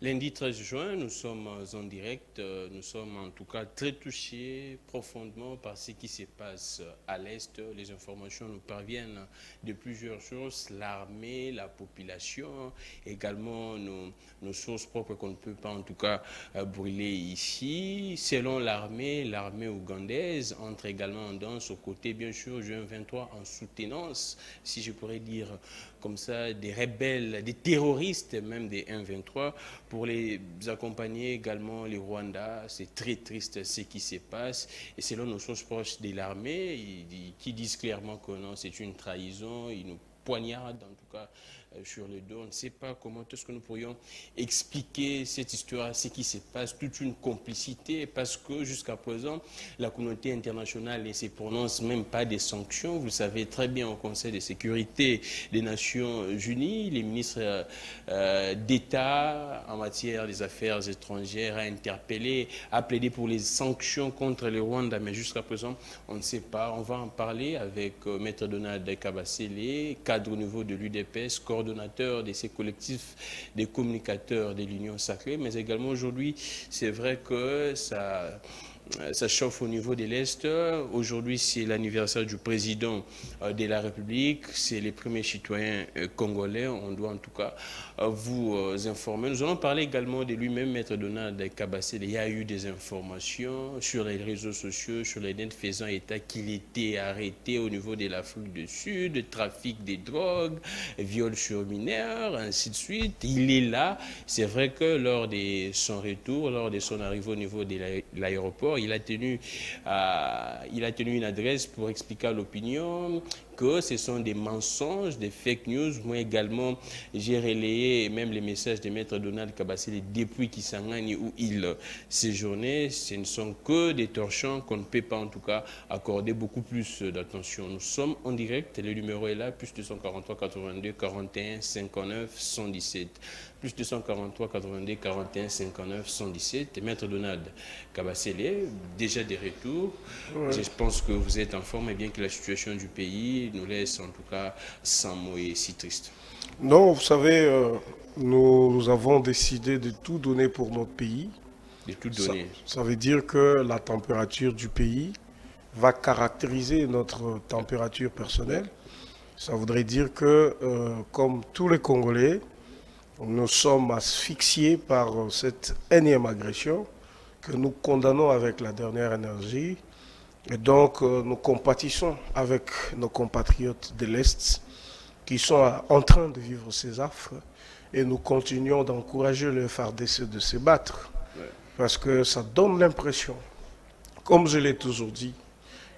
Lundi 13 juin, nous sommes en direct. Nous sommes en tout cas très touchés profondément par ce qui se passe à l'Est. Les informations nous parviennent de plusieurs sources, l'armée, la population, également nos sources propres qu'on ne peut pas en tout cas brûler ici. Selon l'armée ougandaise entre également en danse aux côtés, bien sûr, juin 23 en soutenance, si je pourrais dire comme ça, des rebelles, des terroristes même des 1-23, pour les accompagner également les Rwandais. C'est très triste ce qui se passe. Et selon nos sources proches de l'armée, qui disent clairement que non, c'est une trahison, ils nous poignardent en tout cas sur le dos. On ne sait pas comment est-ce que nous pourrions expliquer cette histoire, ce qui se passe, toute une complicité, parce que jusqu'à présent, la communauté internationale ne se prononce même pas des sanctions. Vous savez très bien au Conseil de sécurité des Nations Unies, les ministres d'État en matière des affaires étrangères a interpellé, a plaidé pour les sanctions contre le Rwanda, mais jusqu'à présent, on ne sait pas. On va en parler avec Maître Donald Kabasele, cadre au niveau de l'UDPS, coordonnateur de ces collectifs des communicateurs de l'Union sacrée, mais également aujourd'hui, c'est vrai que ça chauffe au niveau de l'Est. Aujourd'hui, c'est l'anniversaire du président de la République. C'est les premiers citoyens congolais. On doit en tout cas vous informer. Nous allons parler également de lui-même, Maître Donald Kabasele. Il y a eu des informations sur les réseaux sociaux, sur les nets faisant état qu'il était arrêté au niveau de l'Afrique du Sud, trafic des drogues, viol sur mineurs, ainsi de suite. Il est là. C'est vrai que lors de son retour, lors de son arrivée au niveau de l'aéroport, il a tenu une adresse pour expliquer à l'opinion que ce sont des mensonges, des fake news. Moi également, j'ai relayé même les messages de Maître Donald Kabasele depuis Kisangani où il séjournait. Ce ne sont que des torchons qu'on ne peut pas en tout cas accorder beaucoup plus d'attention. Nous sommes en direct, le numéro est là, plus 243 82 41 59 117. Plus 243 82 41 59 117. Et Maître Donald Kabasele, déjà de retour. Ouais. Je pense que vous êtes en forme et bien que la situation du pays nous laisse en tout cas sans mots et si triste. Non, vous savez, nous avons décidé de tout donner pour notre pays. De tout donner. Ça veut dire que la température du pays va caractériser notre température personnelle. Ça voudrait dire que, comme tous les Congolais, nous sommes asphyxiés par cette énième agression que nous condamnons avec la dernière énergie. Et donc, nous compatissons avec nos compatriotes de l'Est qui sont en train de vivre ces affres et nous continuons d'encourager le FARDC de se battre parce que ça donne l'impression, comme je l'ai toujours dit,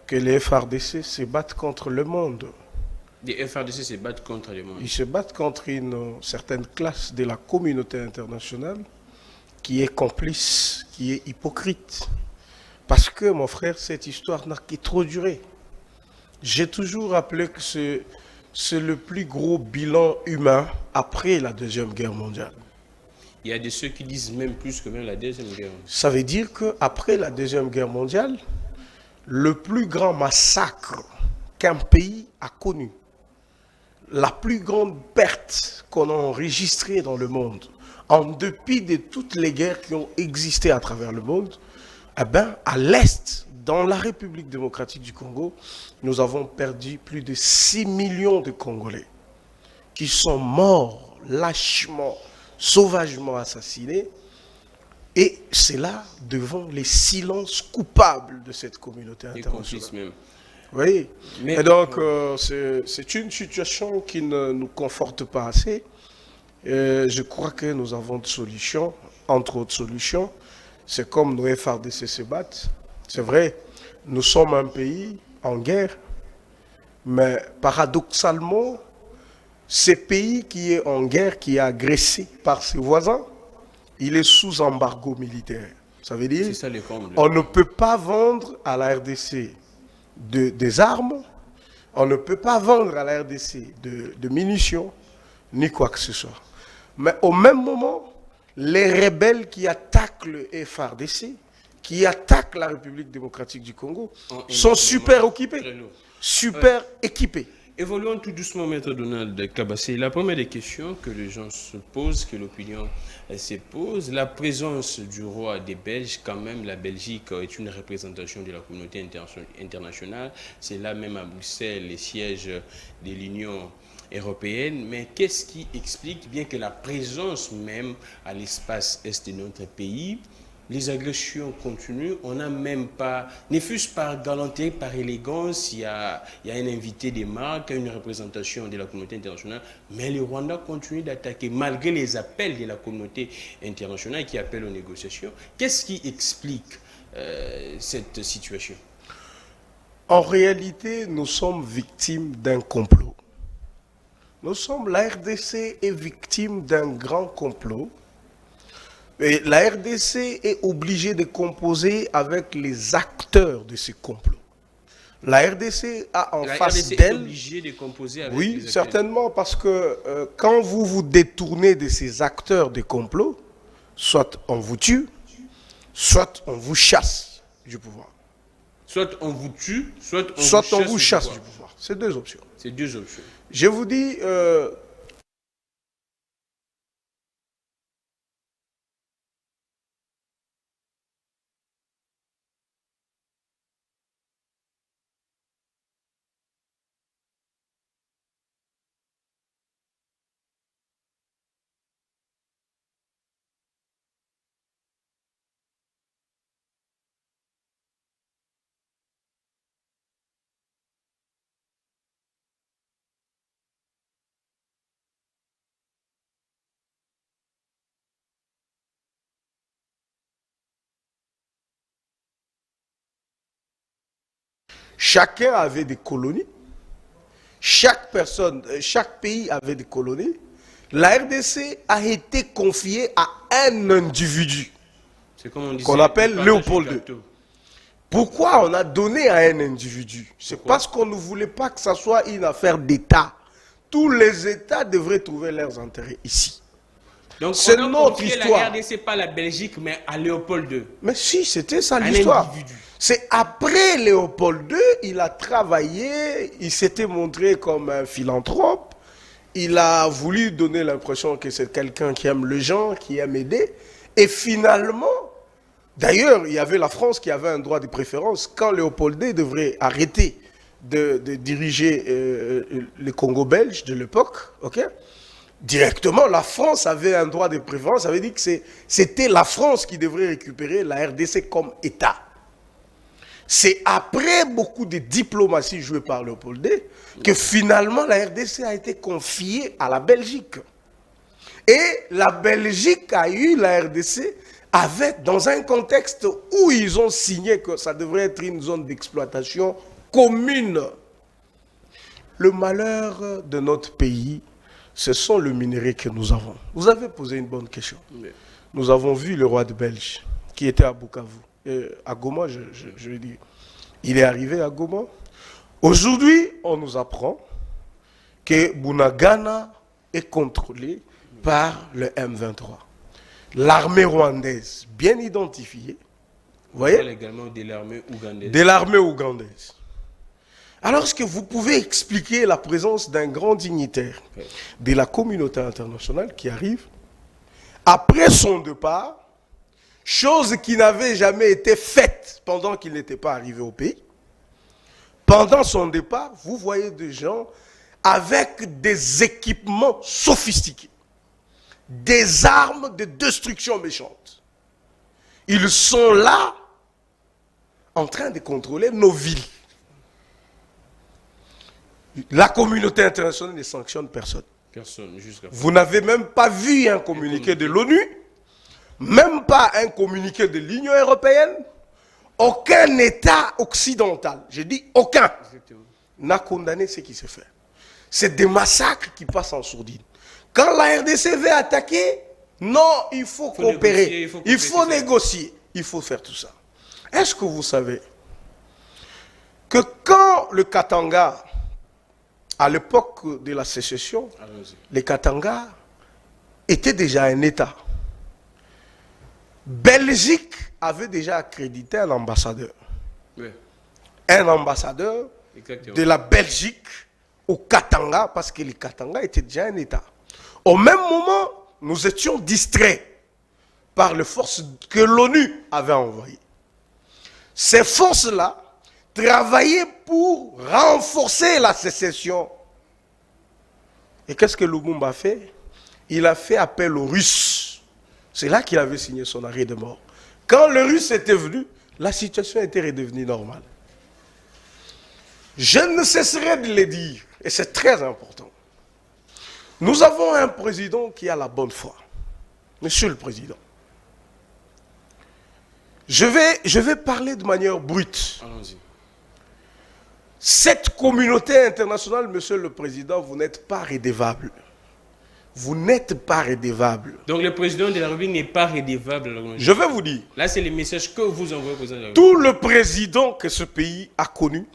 que les FARDC se battent contre le monde. Les FARDC se battent contre le monde. Ils se battent contre une certaine classe de la communauté internationale qui est complice, qui est hypocrite. Parce que, mon frère, cette histoire n'a que trop duré. J'ai toujours rappelé que c'est le plus gros bilan humain après la Deuxième Guerre mondiale. Il y a de ceux qui disent même plus que même la Deuxième Guerre. Ça veut dire qu'après la Deuxième Guerre mondiale, le plus grand massacre qu'un pays a connu, la plus grande perte qu'on a enregistrée dans le monde, en dépit de toutes les guerres qui ont existé à travers le monde, eh bien, à l'Est, dans la République démocratique du Congo, nous avons perdu plus de 6 millions de Congolais qui sont morts lâchement, sauvagement assassinés. Et c'est là, devant les silences coupables de cette communauté internationale. Même. Oui, et donc c'est une situation qui ne nous conforte pas assez. Je crois que nous avons des solutions, entre autres solutions. C'est comme nos FARDC se battent. C'est vrai, nous sommes un pays en guerre, mais paradoxalement, ce pays qui est en guerre, qui est agressé par ses voisins, il est sous embargo militaire. Ça veut dire on ne peut pas vendre à la RDC des armes, on ne peut pas vendre à la RDC de munitions, ni quoi que ce soit. Mais au même moment, les rebelles qui attaquent le FARDC, qui attaquent la République démocratique du Congo, sont super équipés. Évoluons tout doucement, Maître Donald Kabassé. La première des questions que les gens se posent, que l'opinion se pose, la présence du roi des Belges, quand même, la Belgique est une représentation de la communauté internationale. C'est là même à Bruxelles, les sièges de l'Union européenne. Mais qu'est-ce qui explique bien que la présence même à l'espace est de notre pays, les agressions continuent, on n'a même pas, ne fût-ce par galanterie, par élégance, il y a un invité des marques, une représentation de la communauté internationale, mais le Rwanda continue d'attaquer, malgré les appels de la communauté internationale qui appellent aux négociations. Qu'est-ce qui explique cette situation? En réalité, nous sommes victimes d'un complot. La RDC est victime d'un grand complot. Et la RDC est obligée de composer avec les acteurs de ce complot. La RDC a en face d'elle... La RDC est obligée de composer avec les acteurs. Oui, certainement, parce que quand vous vous détournez de ces acteurs de complot, soit on vous tue, soit on vous chasse du pouvoir. Soit on vous tue, soit on vous chasse du pouvoir. C'est deux options. C'est deux options. Je vous dis... Chacun avait des colonies. Chaque pays avait des colonies. La RDC a été confiée à un individu qu'on appelle Léopold II. Pourquoi on a donné à un individu? C'est parce qu'on ne voulait pas que ça soit une affaire d'État. Tous les États devraient trouver leurs intérêts ici. Donc c'est notre histoire. La RDC pas la Belgique, mais à Léopold II. Mais si, c'était ça l'histoire. C'est après Léopold II, il a travaillé, il s'était montré comme un philanthrope, il a voulu donner l'impression que c'est quelqu'un qui aime les gens, qui aime aider. Et finalement, d'ailleurs, il y avait la France qui avait un droit de préférence. Quand Léopold II devrait arrêter de diriger le Congo belge de l'époque, ok? Directement, la France avait un droit de préférence. Ça veut dire que c'était la France qui devrait récupérer la RDC comme État. C'est après beaucoup de diplomatie jouée par Léopold II que finalement la RDC a été confiée à la Belgique. Et la Belgique a eu la RDC dans un contexte où ils ont signé que ça devrait être une zone d'exploitation commune. Le malheur de notre pays, ce sont les minéraux que nous avons. Vous avez posé une bonne question. Nous avons vu le roi de Belge qui était à Bukavu. À Goma, je veux dire. Il est arrivé à Goma. Aujourd'hui, on nous apprend que Bunagana est contrôlé par le M23. L'armée rwandaise, bien identifiée. Vous voyez? Également de l'armée ougandaise. De l'armée ougandaise. Alors, est-ce que vous pouvez expliquer la présence d'un grand dignitaire de la communauté internationale qui arrive après son départ? Chose qui n'avait jamais été faite pendant qu'il n'était pas arrivé au pays. Pendant son départ, vous voyez des gens avec des équipements sophistiqués, des armes de destruction méchante. Ils sont là en train de contrôler nos villes. La communauté internationale ne sanctionne personne. Vous n'avez même pas vu un communiqué de l'ONU. Même pas un communiqué de l'Union européenne, aucun État occidental, je dis aucun, n'a condamné ce qui se fait. C'est des massacres qui passent en sourdine. Quand la RDC veut attaquer, non, il faut coopérer, il faut négocier, il faut faire tout ça. Est-ce que vous savez que quand le Katanga, à l'époque de la sécession, le Katanga était déjà un État. Belgique avait déjà accrédité un ambassadeur. Oui. Un ambassadeur de la Belgique au Katanga, parce que le Katanga était déjà un État. Au même moment, nous étions distraits par les forces que l'ONU avait envoyées. Ces forces-là travaillaient pour renforcer la sécession. Et qu'est-ce que Lumumba a fait? Il a fait appel aux Russes. C'est là qu'il avait signé son arrêt de mort. Quand les Russes étaient venus, la situation était redevenue normale. Je ne cesserai de le dire, et c'est très important. Nous avons un président qui a la bonne foi. Monsieur le Président, je vais parler de manière brute. Allons-y. Cette communauté internationale, Monsieur le Président, vous n'êtes pas redevable. Vous n'êtes pas redevable. Donc le président de la République n'est pas redevable. Je vais vous dire. Là, c'est le message que vous envoyez au président de la République. Tous les présidents que ce pays a connus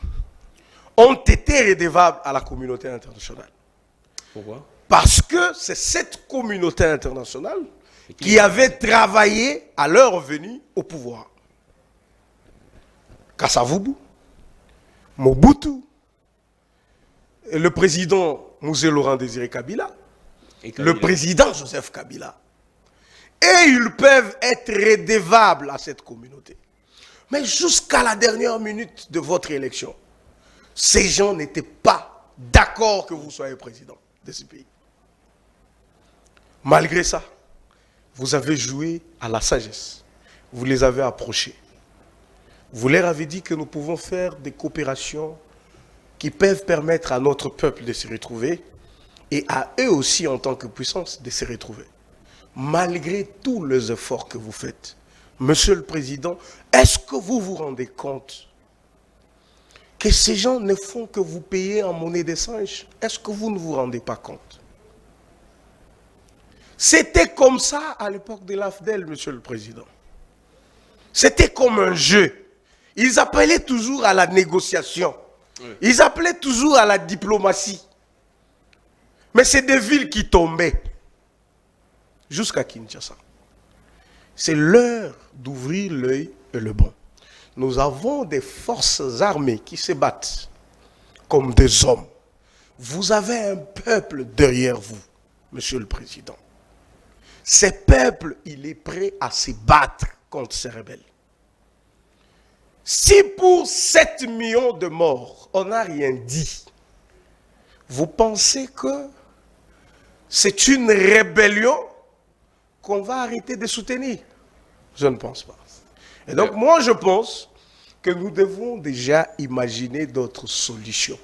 ont été redevables à la communauté internationale. Pourquoi? Parce que c'est cette communauté internationale qui avait travaillé à leur venue au pouvoir. Kassavubu, Mobutu, et le président Mouzé Laurent Désiré Kabila, le président Joseph Kabila. Et ils peuvent être redevables à cette communauté. Mais jusqu'à la dernière minute de votre élection, ces gens n'étaient pas d'accord que vous soyez président de ce pays. Malgré ça, vous avez joué à la sagesse. Vous les avez approchés. Vous leur avez dit que nous pouvons faire des coopérations qui peuvent permettre à notre peuple de se retrouver et à eux aussi en tant que puissance de se retrouver. Malgré tous les efforts que vous faites, Monsieur le Président, est-ce que vous vous rendez compte que ces gens ne font que vous payer en monnaie d'échange? Est-ce que vous ne vous rendez pas compte? C'était comme ça à l'époque de l'AFDEL, Monsieur le Président. C'était comme un jeu. Ils appelaient toujours à la négociation. Ils appelaient toujours à la diplomatie. Mais c'est des villes qui tombaient. Jusqu'à Kinshasa. C'est l'heure d'ouvrir l'œil et le bon. Nous avons des forces armées qui se battent comme des hommes. Vous avez un peuple derrière vous, Monsieur le Président. Ce peuple, il est prêt à se battre contre ces rebelles. Si pour 7 millions de morts, on n'a rien dit, vous pensez que c'est une rébellion qu'on va arrêter de soutenir? Je ne pense pas. Et donc moi je pense que nous devons déjà imaginer d'autres solutions.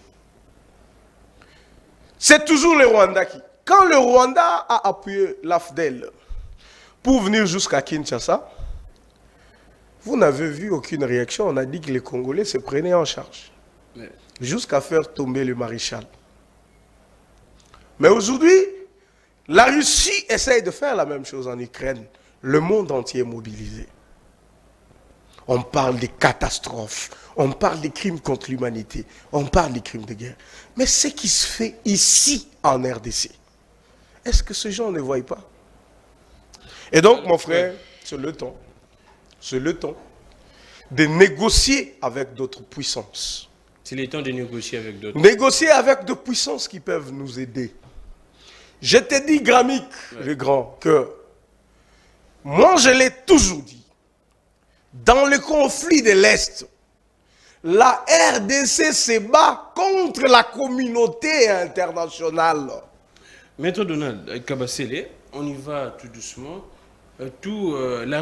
C'est toujours le Rwanda qui... Quand le Rwanda a appuyé l'AFDEL pour venir jusqu'à Kinshasa, vous n'avez vu aucune réaction. On a dit que les Congolais se prenaient en charge. Jusqu'à faire tomber le maréchal. Mais aujourd'hui, la Russie essaye de faire la même chose en Ukraine. Le monde entier est mobilisé. On parle des catastrophes. On parle des crimes contre l'humanité. On parle des crimes de guerre. Mais ce qui se fait ici, en RDC, est-ce que ces gens ne voient pas? Et donc, mon frère, c'est le temps. C'est le temps de négocier avec d'autres puissances. C'est le temps de négocier avec d'autres. Négocier avec d'autres puissances qui peuvent nous aider. Je te dis, Gramik, le grand, que moi, je l'ai toujours dit, dans le conflit de l'Est, la RDC se bat contre la communauté internationale. Maître Donald Kabasele, on y va tout doucement. La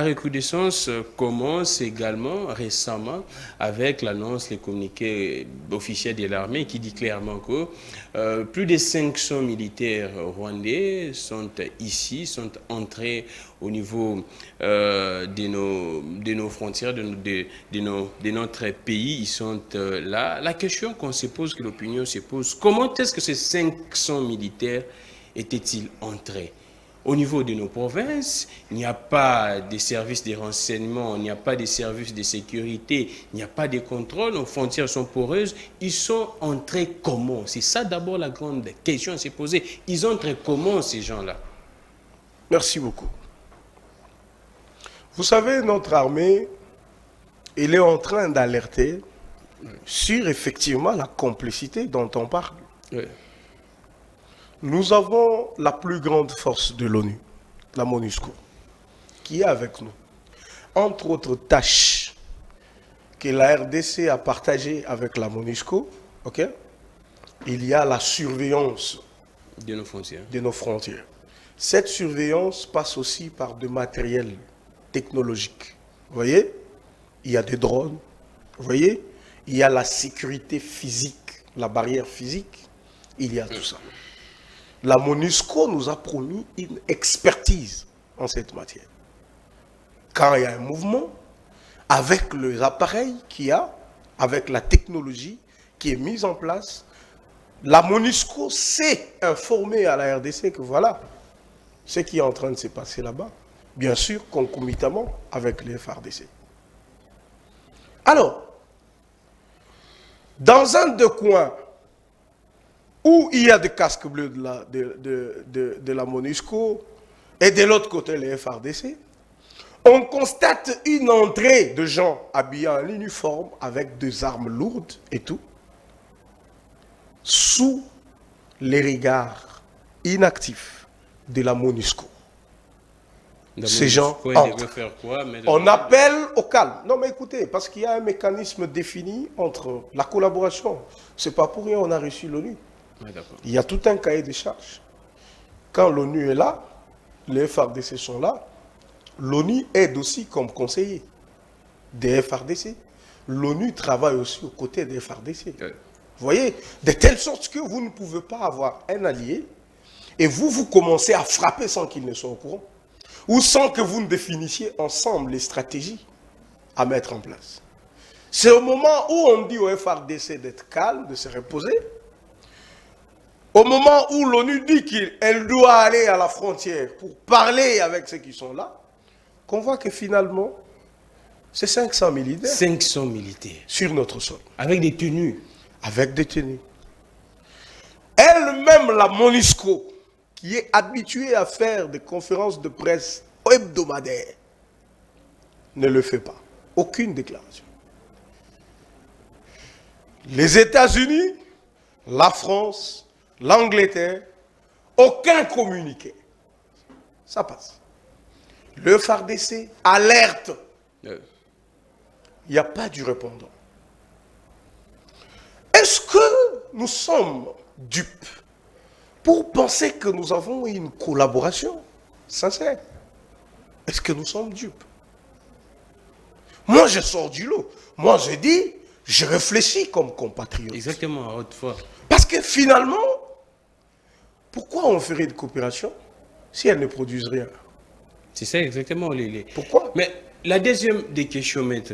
recrudescence commence également récemment avec l'annonce, les communiqués officiels de l'armée qui dit clairement que plus de 500 militaires rwandais sont ici, sont entrés au niveau de nos frontières, de notre pays. Ils sont là. La question qu'on se pose, que l'opinion se pose, comment est-ce que ces 500 militaires étaient-ils entrés? Au niveau de nos provinces, il n'y a pas de services de renseignement, il n'y a pas de services de sécurité, il n'y a pas de contrôle, nos frontières sont poreuses. Ils sont entrés comment? C'est ça d'abord la grande question à se poser. Ils entrent comment ces gens-là? Merci beaucoup. Vous savez, notre armée, elle est en train d'alerter sur effectivement la complicité dont on parle. Oui. Nous avons la plus grande force de l'ONU, la MONUSCO, qui est avec nous. Entre autres tâches que la RDC a partagées avec la MONUSCO, okay, il y a la surveillance De nos frontières. de nos frontières. Cette surveillance passe aussi par de matériel technologique. Vous voyez, il y a des drones. Vous voyez, il y a la sécurité physique, la barrière physique. Il y a tout ça. La MONUSCO nous a promis une expertise en cette matière. Quand il y a un mouvement, avec les appareils qu'il y a, avec la technologie qui est mise en place, la MONUSCO sait informer à la RDC que voilà ce qui est en train de se passer là-bas. Bien sûr, concomitamment avec les FARDC. Alors, dans un des coins où il y a des casques bleus de la MONUSCO et de l'autre côté les FARDC, on constate une entrée de gens habillés en uniforme avec des armes lourdes et tout, sous les regards inactifs de la MONUSCO. Ces gens entrent. Faire quoi, on appelle au calme. Non mais écoutez, parce qu'il y a un mécanisme défini entre la collaboration. C'est pas pour rien on a reçu l'ONU. Ouais, il y a tout un cahier de charges. Quand l'ONU est là, les FARDC sont là, l'ONU aide aussi comme conseiller des FARDC. L'ONU travaille aussi aux côtés des FARDC. Ouais. Vous voyez, de telle sorte que vous ne pouvez pas avoir un allié et vous commencez à frapper sans qu'il ne soit au courant. Ou sans que vous ne définissiez ensemble les stratégies à mettre en place. C'est au moment où on dit au FARDC d'être calme, de se reposer, au moment où l'ONU dit qu'elle doit aller à la frontière pour parler avec ceux qui sont là, qu'on voit que finalement, c'est 500 militaires. 500 militaires. Sur notre sol. Avec des tenues. Avec des tenues. Elle-même, la MONUSCO, qui est habituée à faire des conférences de presse hebdomadaires, ne le fait pas. Aucune déclaration. Les États-Unis, la France, l'Angleterre, aucun communiqué. Ça passe. Le FARDC alerte. Il n'y a pas du répondant. Est-ce que nous sommes dupes pour penser que nous avons une collaboration sincère? Est-ce que nous sommes dupes? Moi, je sors du lot. Moi, je dis, je réfléchis comme compatriote. Exactement, autrefois. Parce que finalement, pourquoi on ferait de coopération si elle ne produise rien? C'est ça exactement. Pourquoi? Mais la deuxième des questions, maître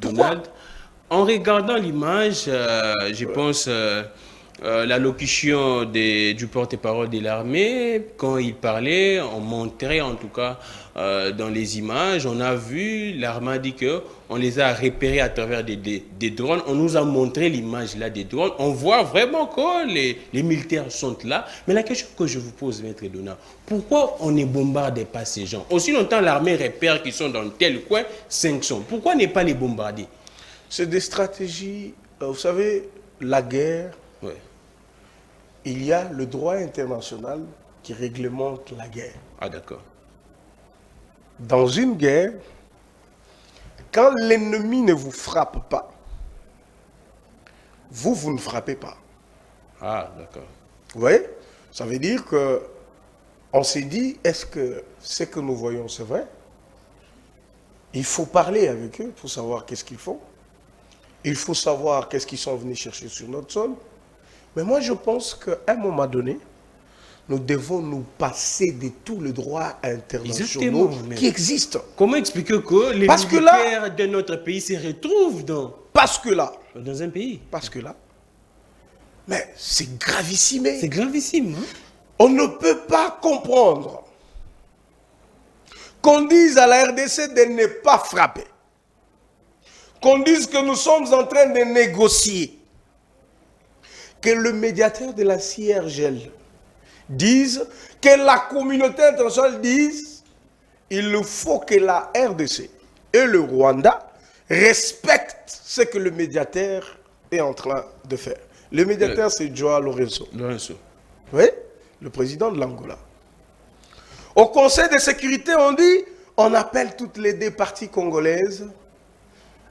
Donald, en regardant l'image, je pense l'allocution du porte-parole de l'armée, quand il parlait, on montrait en tout cas dans les images, on a vu, l'armée a dit qu'on les a repérés à travers des drones, on nous a montré l'image là des drones, on voit vraiment que les militaires sont là. Mais la question que je vous pose, maître Donald, pourquoi on ne bombarde pas ces gens? Aussi longtemps l'armée repère qu'ils sont dans tel coin, 500. Pourquoi ne pas les bombarder? C'est des stratégies, vous savez, la guerre, ouais. Il y a le droit international qui réglemente la guerre. Ah d'accord. Dans une guerre, quand l'ennemi ne vous frappe pas, vous ne frappez pas. Ah d'accord. Vous voyez? Ça veut dire que on s'est dit, est-ce que ce que nous voyons, c'est vrai? Il faut parler avec eux pour savoir qu'est-ce qu'ils font. Il faut savoir qu'est-ce qu'ils sont venus chercher sur notre sol. Mais moi, je pense qu'à un moment donné, nous devons nous passer de tous les droits internationaux qui existent. Comment expliquer que les militaires de notre pays se retrouvent dans un pays? Parce que là, mais c'est gravissime. C'est gravissime. Hein? On ne peut pas comprendre qu'on dise à la RDC de ne pas frapper. Qu'on dise que nous sommes en train de négocier. Que le médiateur de la CIRGL dise, que la communauté internationale dise, il faut que la RDC et le Rwanda respectent ce que le médiateur est en train de faire. Le médiateur, c'est Joao Lourenço. Oui, le président de l'Angola. Au Conseil de sécurité, on dit, on appelle toutes les deux parties congolaises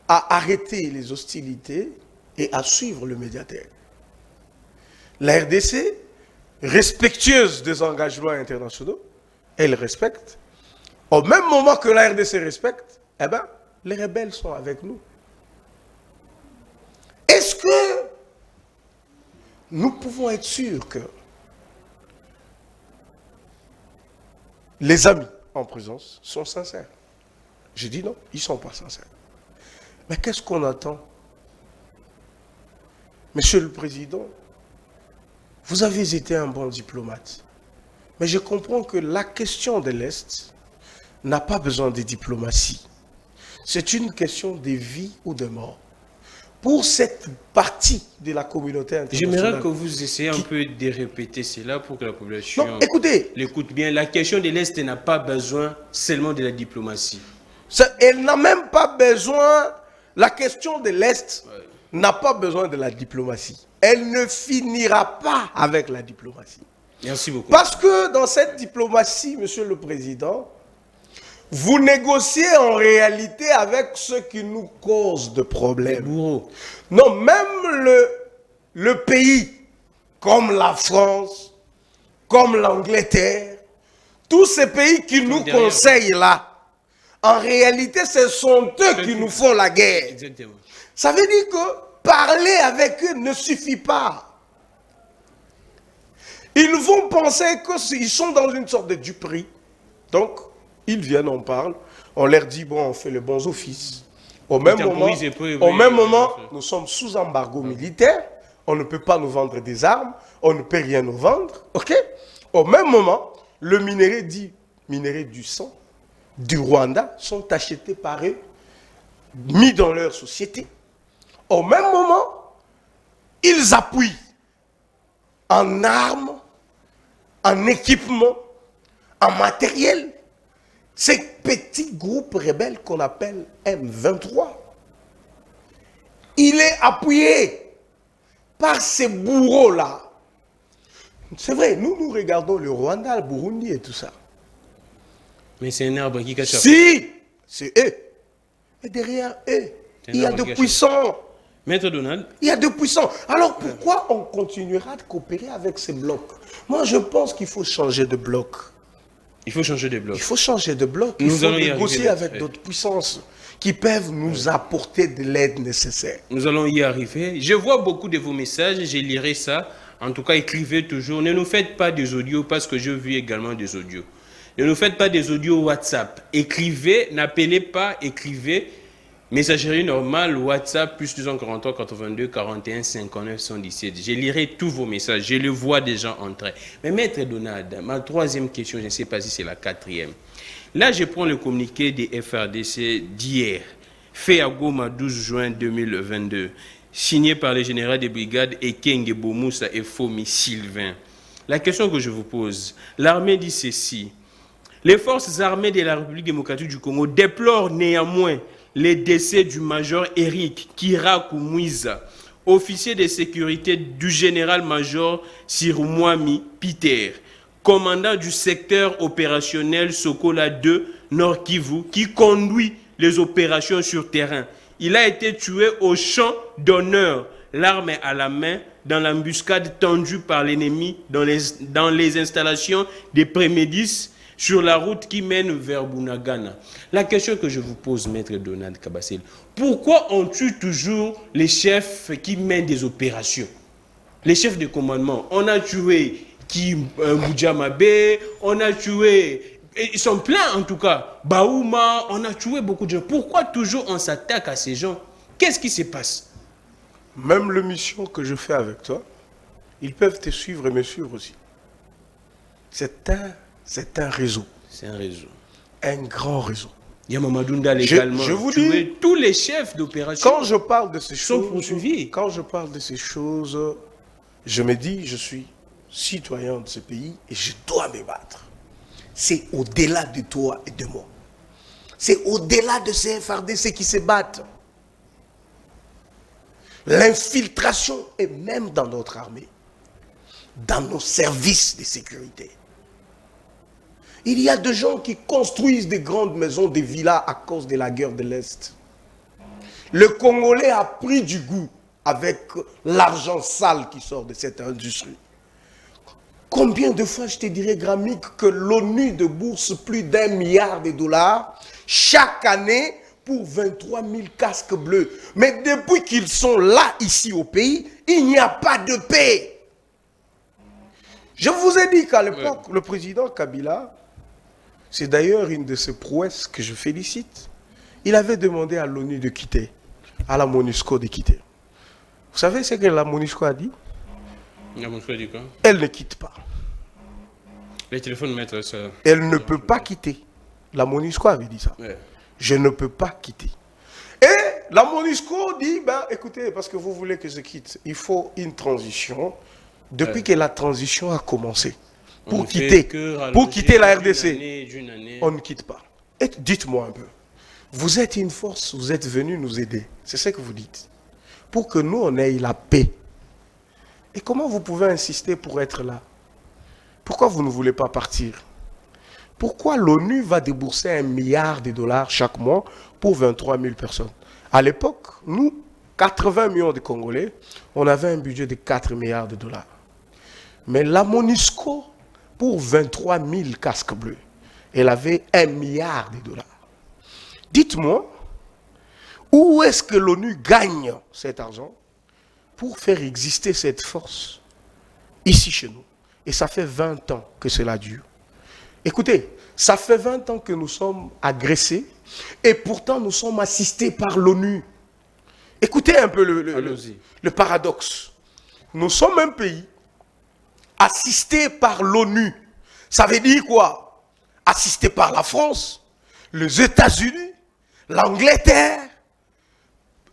à arrêter les hostilités et à suivre le médiateur. La RDC, respectueuse des engagements internationaux, elle respecte. Au même moment que la RDC respecte, eh ben, les rebelles sont avec nous. Est-ce que nous pouvons être sûrs que les amis en présence sont sincères? Je dis non, ils ne sont pas sincères. Mais qu'est-ce qu'on attend? Monsieur le Président, vous avez été un bon diplomate. Mais je comprends que la question de l'Est n'a pas besoin de diplomatie. C'est une question de vie ou de mort. Pour cette partie de la communauté internationale... J'aimerais que vous essayez un peu de répéter cela pour que la population l'écoute bien. La question de l'Est n'a pas besoin seulement de la diplomatie. Elle n'a même pas besoin... La question de l'Est n'a pas besoin de la diplomatie. Elle ne finira pas avec la diplomatie. Merci beaucoup. Parce que dans cette diplomatie, Monsieur le Président, vous négociez en réalité avec ceux qui nous causent de problèmes. Non, même le pays, comme la France, comme l'Angleterre, tous ces pays qui nous conseillent là, en réalité, ce sont eux qui nous font la guerre. Exactement. Ça veut dire que parler avec eux ne suffit pas. Ils vont penser qu'ils sont dans une sorte de duperie. Donc, ils viennent, on parle, on leur dit, bon, on fait le bon office. Au même moment, nous sommes sous embargo militaire, on ne peut pas nous vendre des armes, on ne peut rien nous vendre, ok? Au même moment, le minerai dit, minerai du sang, du Rwanda, sont achetés par eux, mis dans leur société. Au même moment, ils appuient en armes, en équipement, en matériel, ces petits groupes rebelles qu'on appelle M23. Il est appuyé par ces bourreaux-là. C'est vrai, nous regardons le Rwanda, le Burundi et tout ça. Mais c'est un arbre qui cache la forêt. Si, c'est eux. Et derrière eux, il y a de puissants. Maître Donald. Il y a de puissants. Alors pourquoi on continuera de coopérer avec ces blocs? Moi, je pense qu'il faut changer de bloc. Il faut changer de bloc. Il faut changer de bloc. Il faut négocier avec d'autres puissances qui peuvent nous apporter de l'aide nécessaire. Nous allons y arriver. Je vois beaucoup de vos messages, je lirai ça. En tout cas, écrivez toujours. Ne nous faites pas des audios parce que je vis également des audios. Ne nous faites pas des audios WhatsApp. Écrivez, n'appelez pas, écrivez. Messagerie normale, WhatsApp, plus 243 82 41 59 117. Je lirai tous vos messages. Je les vois déjà entrer. Mais Maître Donald, ma troisième question, je ne sais pas si c'est la quatrième. Là, je prends le communiqué des FRDC d'hier, fait à Goma 12 juin 2022, signé par le général de brigade Ekenge Bomoussa et Fomi Sylvain. La question que je vous pose, l'armée dit ceci. Les forces armées de la République démocratique du Congo déplorent néanmoins les décès du major Eric Kirakumwiza, officier de sécurité du général-major Sirumwami Peter, commandant du secteur opérationnel Sokola 2 Nord Kivu, qui conduit les opérations sur terrain. Il a été tué au champ d'honneur, l'arme à la main, dans l'embuscade tendue par l'ennemi dans les installations des Prémédis, sur la route qui mène vers Bunagana. La question que je vous pose, Maître Donald Kabasele, pourquoi on tue toujours les chefs qui mènent des opérations? Les chefs de commandement. On a tué Boudjamabe, on a tué, ils sont pleins en tout cas, Baouma, on a tué beaucoup de gens. Pourquoi toujours on s'attaque à ces gens? Qu'est-ce qui se passe? Même les missions que je fais avec toi, ils peuvent te suivre et me suivre aussi. C'est un réseau. C'est un réseau. Un grand réseau. Il y a Mamadunda légalement. Je vous dis, tous les chefs d'opération. Quand je parle de ces choses, poursuivis. Quand je parle de ces choses, je me dis, je suis citoyen de ce pays et je dois me battre. C'est au-delà de toi et de moi. C'est au-delà de ces FRDC qui se battent. l'infiltration est même dans notre armée, dans nos services de sécurité. Il y a des gens qui construisent des grandes maisons, des villas à cause de la guerre de l'Est. Le Congolais a pris du goût avec l'argent sale qui sort de cette industrie. Combien de fois je te dirais, Grammic, que l'ONU débourse plus d'1 milliard de dollars chaque année pour 23 000 casques bleus. Mais depuis qu'ils sont là, ici au pays, il n'y a pas de paix. Je vous ai dit qu'à l'époque, le président Kabila, c'est d'ailleurs une de ses prouesses que je félicite, il avait demandé à l'ONU de quitter, à la MONUSCO de quitter. Vous savez ce que la MONUSCO a dit? La MONUSCO a dit quoi? Elle ne quitte pas. Les téléphones, maître, ça... Elle ne peut pas quitter. La MONUSCO avait dit ça. Ouais. Je ne peux pas quitter. Et la MONUSCO dit, ben, écoutez, parce que vous voulez que je quitte, il faut une transition. Depuis que la transition a commencé, pour quitter la RDC, on ne quitte pas. Et dites-moi un peu, vous êtes une force, vous êtes venu nous aider. C'est ce que vous dites. Pour que nous, on ait la paix. Et comment vous pouvez insister pour être là? Pourquoi vous ne voulez pas partir? Pourquoi l'ONU va débourser 1 milliard de dollars chaque mois pour 23 000 personnes? À l'époque, nous, 80 millions de Congolais, on avait un budget de 4 milliards de dollars. Mais la MONUSCO, pour 23 000 casques bleus, elle avait 1 milliard de dollars. Dites-moi, où est-ce que l'ONU gagne cet argent pour faire exister cette force ici chez nous? Et ça fait 20 ans que cela dure. Écoutez, ça fait 20 ans que nous sommes agressés et pourtant nous sommes assistés par l'ONU. Écoutez un peu le paradoxe. Nous sommes un pays assisté par l'ONU. Ça veut dire quoi? Assisté par la France, les États-Unis, l'Angleterre,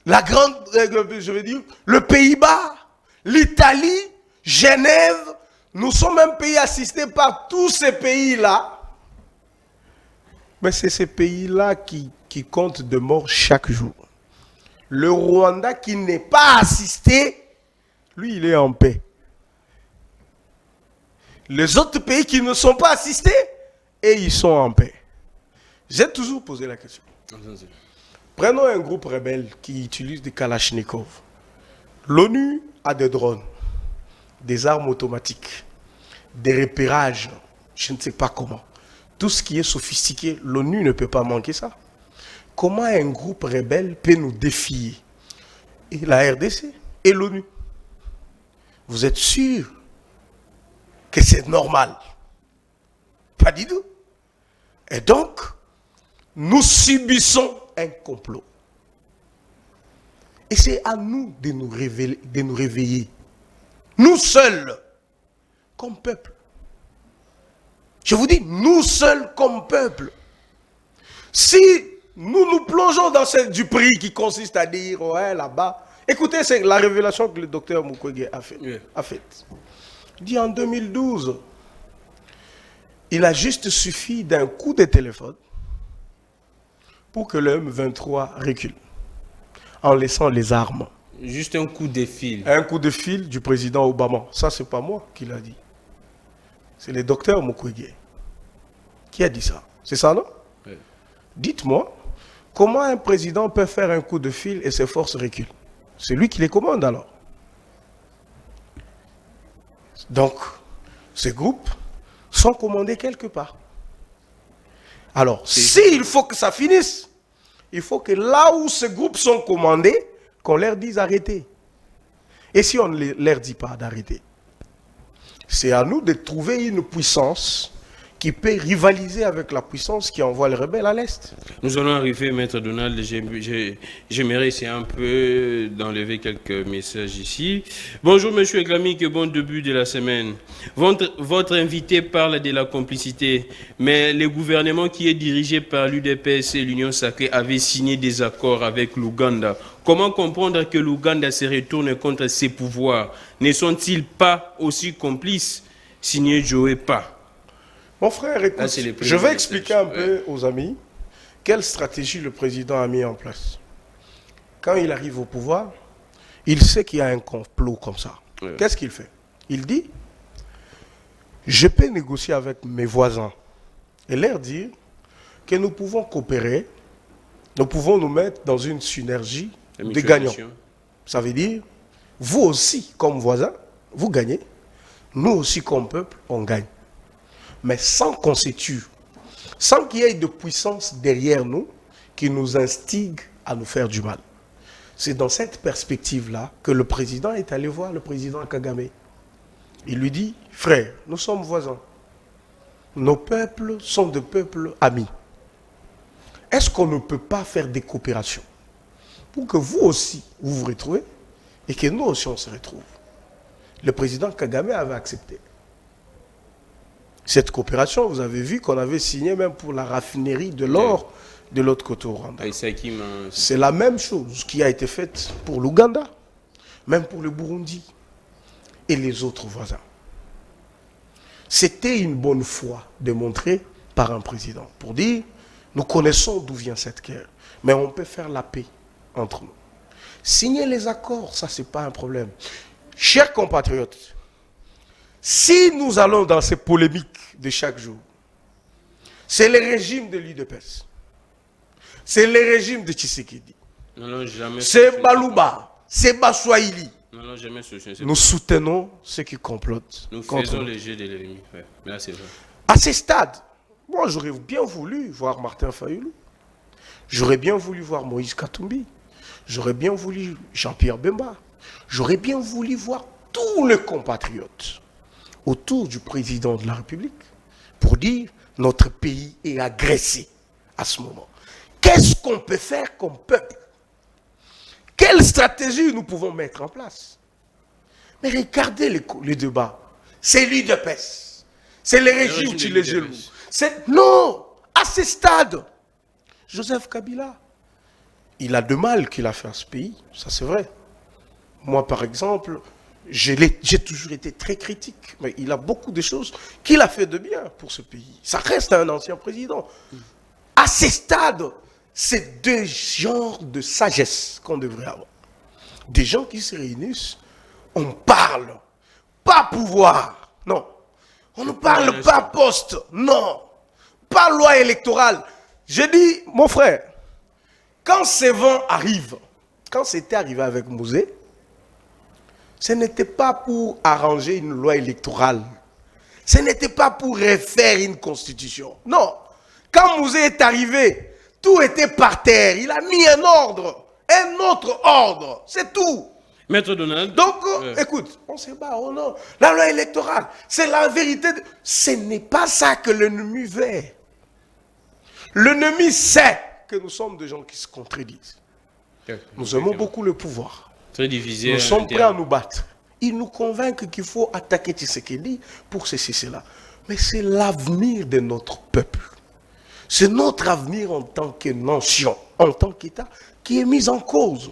le Pays-Bas, l'Italie, Genève. Nous sommes un pays assisté par tous ces pays-là. Mais c'est ces pays-là qui comptent de morts chaque jour. Le Rwanda qui n'est pas assisté, lui, il est en paix. Les autres pays qui ne sont pas assistés, et ils sont en paix. J'ai toujours posé la question. Prenons un groupe rebelle qui utilise des Kalachnikov. L'ONU a des drones, des armes automatiques, des repérages, je ne sais pas comment. Tout ce qui est sophistiqué, l'ONU ne peut pas manquer ça. Comment un groupe rebelle peut nous défier? Et la RDC et l'ONU. Vous êtes sûr que c'est normal? Pas du tout. Et donc, nous subissons un complot. Et c'est à nous de nous réveiller. Nous seuls, comme peuple. Je vous dis, nous seuls comme peuple. Si nous nous plongeons dans du prix qui consiste à dire, ouais, là-bas. Écoutez, c'est la révélation que le docteur Mukwege a faite. Il dit en 2012, il a juste suffi d'un coup de téléphone pour que le M23 recule, en laissant les armes. Juste un coup de fil. Un coup de fil du président Obama. Ça, c'est pas moi qui l'a dit. C'est le docteur Mukwege qui a dit ça. C'est ça, non? Oui. Dites-moi, comment un président peut faire un coup de fil et ses forces reculent? C'est lui qui les commande alors. Donc, ces groupes sont commandés quelque part. Alors, s'il faut que ça finisse, il faut que là où ces groupes sont commandés, qu'on leur dise arrêtez. Et si on ne leur dit pas d'arrêter, c'est à nous de trouver une puissance qui peut rivaliser avec la puissance qui envoie les rebelles à l'Est. Nous allons arriver, Maître Donald. J'aimerais essayer un peu d'enlever quelques messages ici. Bonjour, Monsieur Grammic, bon début de la semaine. Votre invité parle de la complicité, mais le gouvernement qui est dirigé par l'UDPS et l'Union Sacrée avait signé des accords avec l'Ouganda. Comment comprendre que l'Ouganda se retourne contre ses pouvoirs? Ne sont-ils pas aussi complices? Signé Joe pas. Mon frère, écoute, je vais expliquer un peu aux amis quelle stratégie le président a mis en place. Quand il arrive au pouvoir, il sait qu'il y a un complot comme ça. Ouais. Qu'est-ce qu'il fait? Il dit, je peux négocier avec mes voisins et leur dire que nous pouvons coopérer, nous pouvons nous mettre dans une synergie de gagnants. Ça veut dire, vous aussi, comme voisins, vous gagnez, nous aussi, comme peuple, on gagne. Mais sans qu'on se tue, sans qu'il y ait de puissance derrière nous qui nous instigue à nous faire du mal. C'est dans cette perspective-là que le président est allé voir le président Kagame. Il lui dit, frère, nous sommes voisins. Nos peuples sont des peuples amis. Est-ce qu'on ne peut pas faire des coopérations pour que vous aussi, vous vous retrouvez et que nous aussi, on se retrouve? Le président Kagame avait accepté. Cette coopération, vous avez vu qu'on avait signé même pour la raffinerie de l'or de l'autre côté au Rwanda. C'est la même chose qui a été faite pour l'Ouganda, même pour le Burundi et les autres voisins. C'était une bonne foi démontrée par un président pour dire, nous connaissons d'où vient cette guerre, mais on peut faire la paix entre nous. Signer les accords, ça c'est pas un problème. Chers compatriotes, si nous allons dans ces polémiques de chaque jour, c'est le régime de l'UDPS, c'est le régime de Tshisekedi, c'est Balouba, c'est Baswahili. Nous soutenons ceux qui complotent. Nous faisons le jeu de l'ennemi. Ouais. Là, c'est vrai. À ce stade, moi j'aurais bien voulu voir Martin Fayoulou, j'aurais bien voulu voir Moïse Katumbi, j'aurais bien voulu Jean-Pierre Bemba, j'aurais bien voulu voir tous les compatriotes autour du président de la République pour dire notre pays est agressé à ce moment. Qu'est-ce qu'on peut faire comme peuple? Quelle stratégie nous pouvons mettre en place? Mais regardez les débats. C'est l'UDPS. C'est le régime qui les genoux. Non, à ce stade, Joseph Kabila, il a de mal qu'il a fait à ce pays, ça c'est vrai. Moi par exemple, j'ai toujours été très critique, mais il a beaucoup de choses qu'il a fait de bien pour ce pays. Ça reste un ancien président. À ce stade, c'est deux genres de sagesse qu'on devrait avoir. Des gens qui se réunissent, on parle, pas pouvoir, non. On ne parle pas poste, non. Pas loi électorale. Je dis, mon frère, quand ces vents arrivent, quand c'était arrivé avec Mouzé, ce n'était pas pour arranger une loi électorale. Ce n'était pas pour refaire une constitution. Non. Quand Mouzé est arrivé, tout était par terre. Il a mis un ordre, un autre ordre. C'est tout. Maître Donald. Donc, écoute, on se bat. Oh non, la loi électorale, c'est la vérité. Ce n'est pas ça que l'ennemi veut. L'ennemi sait que nous sommes des gens qui se contredisent. Nous aimons beaucoup le pouvoir. Très divisé. Nous sommes prêts à nous battre. Ils nous convainquent qu'il faut attaquer Tshisekedi pour ceci, cela. Mais c'est l'avenir de notre peuple. C'est notre avenir en tant que nation, en tant qu'État, qui est mis en cause.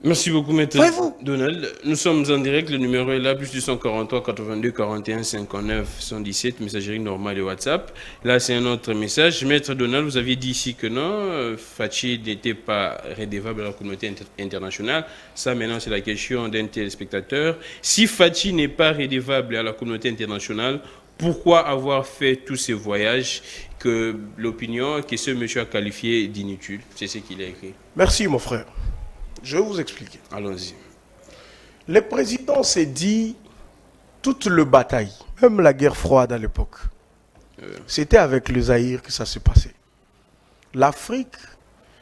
Merci beaucoup, Maître Donald. Nous sommes en direct. Le numéro est là, plus 243 82 41 59 117, messagerie normale et WhatsApp. Là, c'est un autre message. Maître Donald, vous aviez dit ici que non, Fachi n'était pas redevable à la communauté internationale. Ça, maintenant, c'est la question d'un téléspectateur. Si Fachi n'est pas redevable à la communauté internationale, pourquoi avoir fait tous ces voyages que l'opinion que ce monsieur a qualifié d'inutile? C'est ce qu'il a écrit. Merci, mon frère. Je vais vous expliquer. Allons-y. Le président s'est dit, toute la bataille, même la guerre froide à l'époque, c'était avec le Zaïre que ça s'est passé. L'Afrique,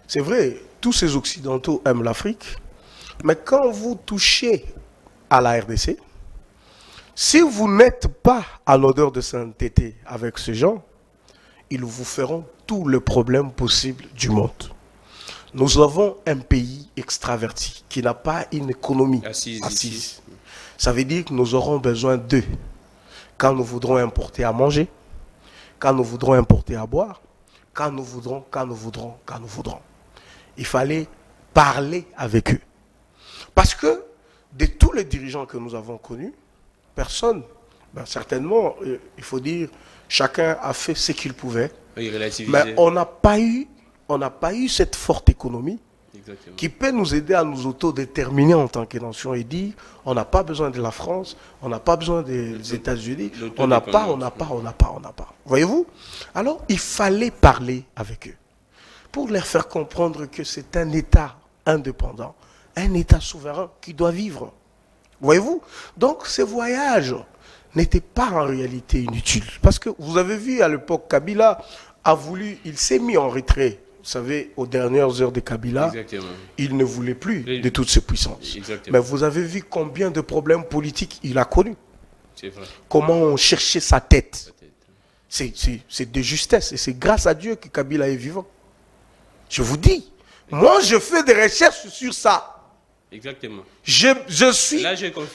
c'est vrai, tous ces Occidentaux aiment l'Afrique, mais quand vous touchez à la RDC, si vous n'êtes pas à l'odeur de sainteté avec ces gens, ils vous feront tous les problèmes possibles du monde. Nous avons un pays extraverti qui n'a pas une économie assise. Ça veut dire que nous aurons besoin d'eux quand nous voudrons importer à manger, quand nous voudrons importer à boire, quand nous voudrons. Il fallait parler avec eux. Parce que de tous les dirigeants que nous avons connus, personne, certainement, il faut dire, chacun a fait ce qu'il pouvait. Oui, mais on n'a pas eu cette forte économie qui peut nous aider à nous autodéterminer en tant que nation et dire on n'a pas besoin de la France, on n'a pas besoin des États-Unis, on n'a pas. Voyez-vous? Alors, il fallait parler avec eux pour leur faire comprendre que c'est un État indépendant, un État souverain qui doit vivre. Voyez-vous? Donc, ces voyages n'étaient pas en réalité inutiles. Parce que vous avez vu à l'époque, Kabila il s'est mis en retrait. Vous savez, aux dernières heures de Kabila, il ne voulait plus de toutes ces puissances. Mais vous avez vu combien de problèmes politiques il a connus. C'est vrai. Comment on cherchait sa tête. C'est de justesse. Et c'est grâce à Dieu que Kabila est vivant. Je vous dis. Moi, je fais des recherches sur ça. Exactement. Je suis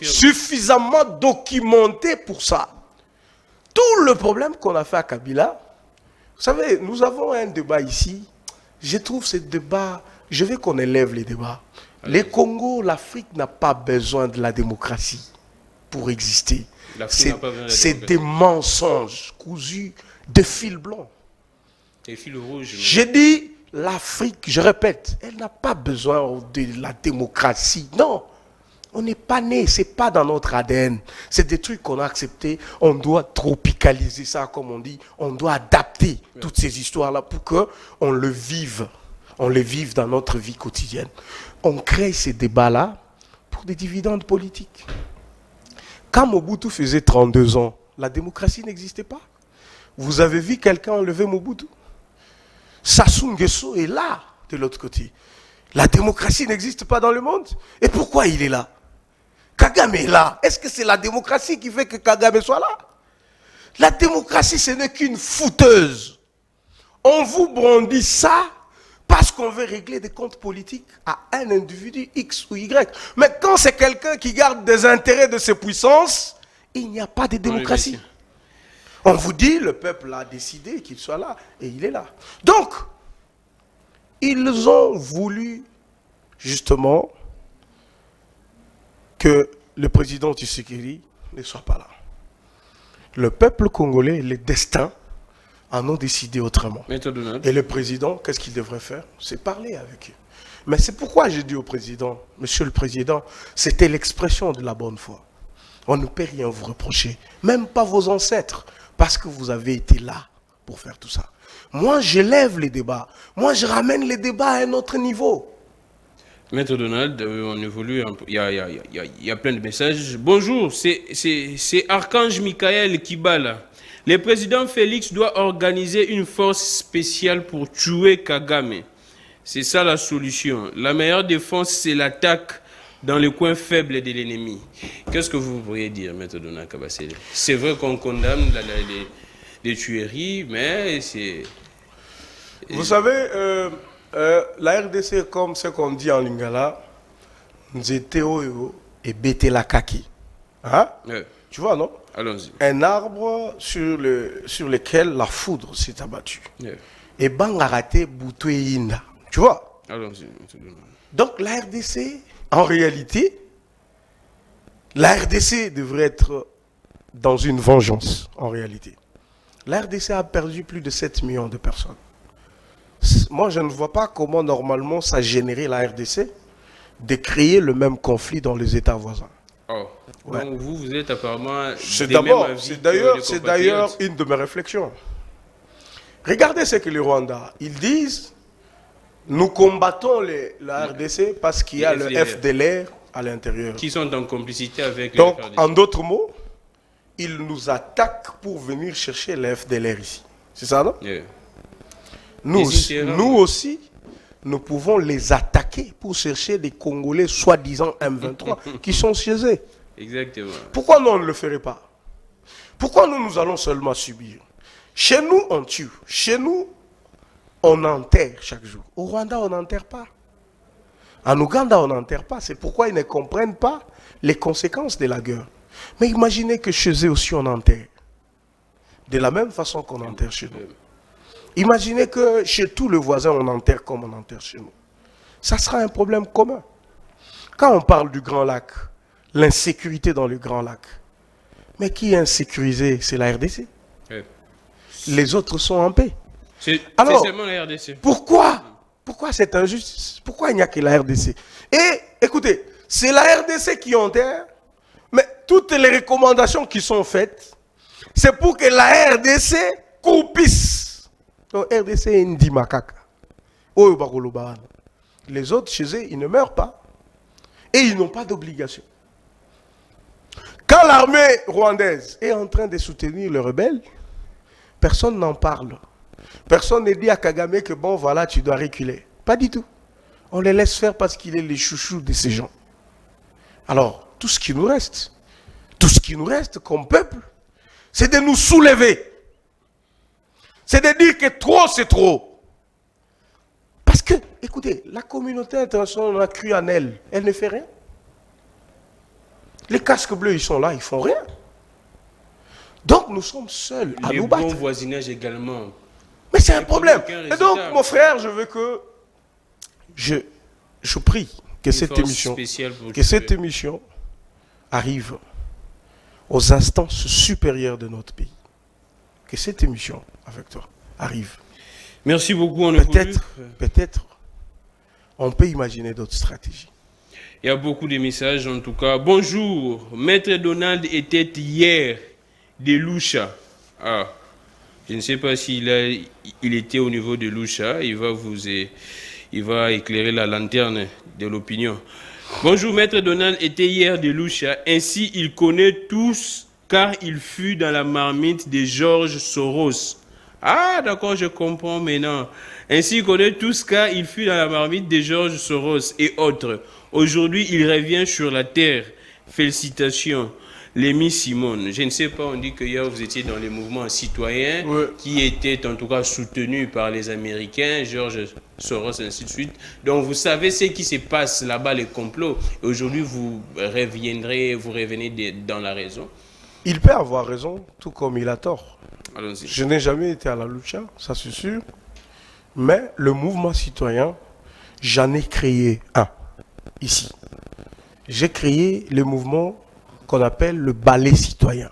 suffisamment documenté pour ça. Tout le problème qu'on a fait à Kabila, vous savez, nous avons un débat ici. Je trouve ce débat, je veux qu'on élève les débats. Les Congo, l'Afrique n'a pas besoin de la démocratie pour exister. C'est des mensonges cousus de fil blanc. Des fils rouges. J'ai dit, l'Afrique, je répète, elle n'a pas besoin de la démocratie. Non, on n'est pas né, ce n'est pas dans notre ADN. C'est des trucs qu'on a acceptés. On doit tropicaliser ça, comme on dit. On doit adapter toutes ces histoires-là pour qu'on le vive. On les vive dans notre vie quotidienne. On crée ces débats-là pour des dividendes politiques. Quand Mobutu faisait 32 ans, la démocratie n'existait pas. Vous avez vu quelqu'un enlever Mobutu? Sassou Nguesso est là, de l'autre côté. La démocratie n'existe pas dans le monde. Et pourquoi il est là? Kagame est là. Est-ce que c'est la démocratie qui fait que Kagame soit là? La démocratie, ce n'est qu'une fouteuse. On vous brandit ça parce qu'on veut régler des comptes politiques à un individu X ou Y. Mais quand c'est quelqu'un qui garde des intérêts de ses puissances, il n'y a pas de démocratie. On vous dit, le peuple a décidé qu'il soit là, et il est là. Donc, ils ont voulu, justement, que le président Tshisekedi ne soit pas là. Le peuple congolais, les destins, en ont décidé autrement. Et le président, qu'est-ce qu'il devrait faire? C'est parler avec eux. Mais c'est pourquoi j'ai dit au président, monsieur le président, c'était l'expression de la bonne foi. On ne peut rien vous reprocher, même pas vos ancêtres, parce que vous avez été là pour faire tout ça. Moi, je lève les débats. Moi, je ramène les débats à un autre niveau. Maître Donald, on évolue, il y a plein de messages. Bonjour, c'est Archange Michael Kibala. Le président Félix doit organiser une force spéciale pour tuer Kagame. C'est ça la solution. La meilleure défense, c'est l'attaque dans les coins faibles de l'ennemi. Qu'est-ce que vous pourriez dire, Maître Donald Kabasele? C'est vrai qu'on condamne les tueries, mais c'est... Vous savez, la RDC, comme ce qu'on dit en lingala, Nzeteo et Betelakaki. Hein? Tu vois, non? Allons-y. Un arbre sur lequel la foudre s'est abattue. Et Bangarate Boutouéinda. Tu vois? Allons-y. Donc la RDC, en réalité, la RDC devrait être dans une vengeance, en réalité. La RDC a perdu plus de 7 millions de personnes. Moi, je ne vois pas comment, normalement, ça générait la RDC de créer le même conflit dans les États voisins. Oh. Ouais. Donc vous êtes apparemment... C'est d'ailleurs une de mes réflexions. Regardez ce que les Rwandais, ils disent, nous combattons la RDC parce qu'il y a le FDLR à l'intérieur. Qui sont en complicité avec Donc, en d'autres mots, ils nous attaquent pour venir chercher le FDLR ici. C'est ça, non? Nous aussi, nous pouvons les attaquer pour chercher des Congolais soi-disant M23 qui sont chez eux. Exactement. Pourquoi nous, on ne le ferait pas? Pourquoi nous allons seulement subir? Chez nous, on tue. Chez nous, on enterre chaque jour. Au Rwanda, on n'enterre pas. En Ouganda, on n'enterre pas. C'est pourquoi ils ne comprennent pas les conséquences de la guerre. Mais imaginez que chez eux aussi, on enterre. De la même façon qu'on enterre chez nous. Imaginez que chez tous les voisins, on enterre comme on enterre chez nous. Ça sera un problème commun. Quand on parle du Grand Lac, l'insécurité dans le Grand Lac, mais qui est insécurisé? C'est la RDC. Les autres sont en paix. C'est seulement la RDC. Pourquoi Pourquoi cette injustice? Pourquoi il n'y a que la RDC? Et écoutez, c'est la RDC qui enterre, mais toutes les recommandations qui sont faites, c'est pour que la RDC coupisse. Donc RDC est une dimakaka. Les autres, chez eux, ils ne meurent pas. Et ils n'ont pas d'obligation. Quand l'armée rwandaise est en train de soutenir les rebelles, personne n'en parle. Personne ne dit à Kagame que bon, voilà, tu dois reculer. Pas du tout. On les laisse faire parce qu'il est le chouchou de ces gens. Alors, tout ce qui nous reste comme peuple, c'est de nous soulever. C'est de dire que trop, c'est trop. Parce que, écoutez, la communauté internationale, on a cru en elle. Elle ne fait rien. Les casques bleus, ils sont là, ils font rien. Donc, nous sommes seuls à nous battre. Les bons voisinages également. Mais c'est un problème. Et donc, mon frère, je veux que... Je prie que cette émission arrive aux instances supérieures de notre pays. Que cette émission, avec toi, arrive. Merci beaucoup. Peut-être, on peut imaginer d'autres stratégies. Il y a beaucoup de messages en tout cas. Bonjour, Maître Donald était hier de Lucha. Ah, je ne sais pas s'il était au niveau de Lucha. Il va éclairer la lanterne de l'opinion. Bonjour, Maître Donald était hier de Lucha. Ainsi, il connaît tous car il fut dans la marmite de George Soros. Ah, d'accord, je comprends maintenant. Ainsi, il connaît tous car il fut dans la marmite de George Soros et autres. Aujourd'hui, il revient sur la terre. Félicitations. Lémi Simone. Je ne sais pas, on dit que hier vous étiez dans les mouvements citoyens qui étaient en tout cas soutenus par les Américains, George Soros, ainsi de suite. Donc vous savez ce qui se passe là-bas, les complots. Aujourd'hui, vous revenez dans la raison. Il peut avoir raison, tout comme il a tort. Allons-y. Je n'ai jamais été à la lucha, ça c'est sûr. Mais le mouvement citoyen, j'en ai créé un, ici. J'ai créé le mouvement qu'on appelle le ballet citoyen,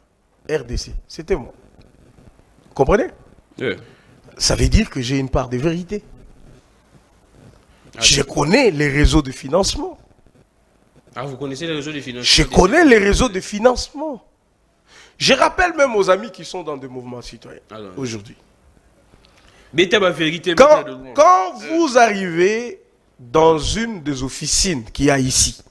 RDC. C'était moi. Vous comprenez? Ça veut dire que j'ai une part de vérité. Je connais les réseaux de financement. Ah, vous connaissez les réseaux de financement? Je connais les réseaux de financement. Je rappelle même aux amis qui sont dans des mouvements citoyens aujourd'hui. Quand vous arrivez dans une des officines qu'il y a ici,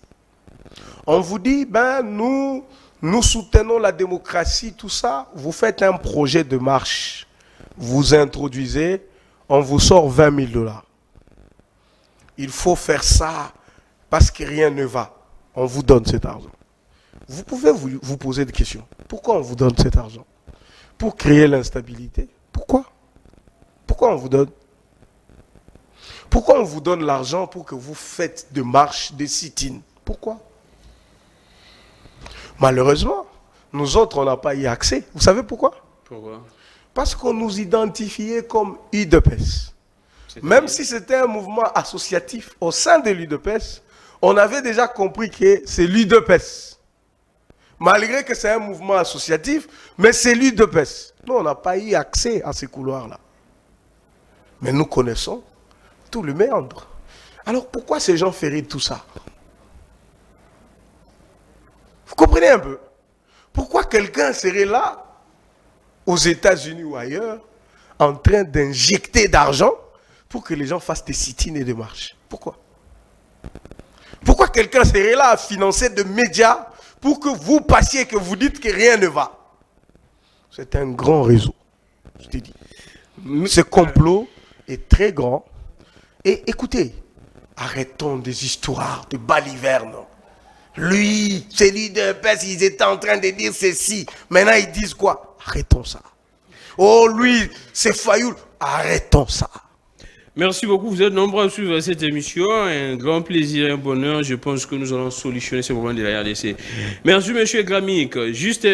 on vous dit, ben nous soutenons la démocratie, tout ça. Vous faites un projet de marche, vous introduisez, on vous sort 20 000 $. Il faut faire ça parce que rien ne va. On vous donne cet argent. Vous pouvez vous poser des questions. Pourquoi on vous donne cet argent? Pour créer l'instabilité. Pourquoi? Pourquoi on vous donne? Pourquoi on vous donne l'argent pour que vous faites des marches, des sit-ins? Pourquoi? Malheureusement, nous autres, on n'a pas eu accès. Vous savez pourquoi? Pourquoi? Parce qu'on nous identifiait comme UDPS. Même si c'était un mouvement associatif au sein de l'UDPS, on avait déjà compris que c'est l'UDPS. Malgré que c'est un mouvement associatif, mais c'est l'UDPS. Nous, on n'a pas eu accès à ces couloirs-là. Mais nous connaissons tout le méandre. Alors pourquoi ces gens feraient tout ça? Vous comprenez un peu? Pourquoi quelqu'un serait là, aux États-Unis ou ailleurs, en train d'injecter d'argent pour que les gens fassent des sit-ins et des marches? Pourquoi? Pourquoi quelqu'un serait là à financer des médias pour que vous passiez, que vous dites que rien ne va? C'est un grand réseau, je te dis. Ce complot est très grand. Et écoutez, arrêtons des histoires de balivernes. Lui, c'est l'UDPS, ils étaient en train de dire ceci. Maintenant, ils disent quoi? Arrêtons ça. Oh, lui, c'est Fayoul. Arrêtons ça. Merci beaucoup. Vous êtes nombreux à suivre cette émission. Un grand plaisir, un bonheur. Je pense que nous allons solutionner ce problème de la RDC. Merci, monsieur Gramic. Juste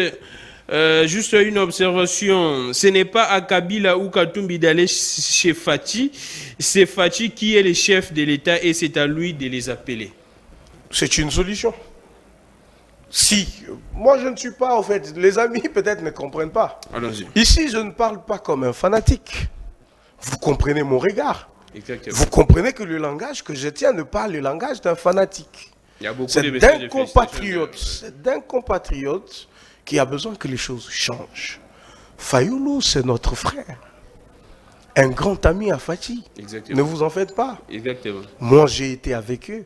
une observation. Ce n'est pas à Kabila ou Katumbi d'aller chez Fati. C'est Fati qui est le chef de l'État et c'est à lui de les appeler. C'est une solution. Si, moi je ne suis pas, en fait, les amis peut-être ne comprennent pas. Allons-y. Ici, je ne parle pas comme un fanatique. Vous comprenez mon regard. Exactement. Vous comprenez que le langage que je tiens n'est pas le langage d'un fanatique. Il y a beaucoup C'est de messages d'un de compatriote. félicitations. C'est d'un compatriote qui a besoin que les choses changent. Fayoulou, c'est notre frère. Un grand ami à Fati. Exactement. Ne vous en faites pas. Exactement. Moi, j'ai été avec eux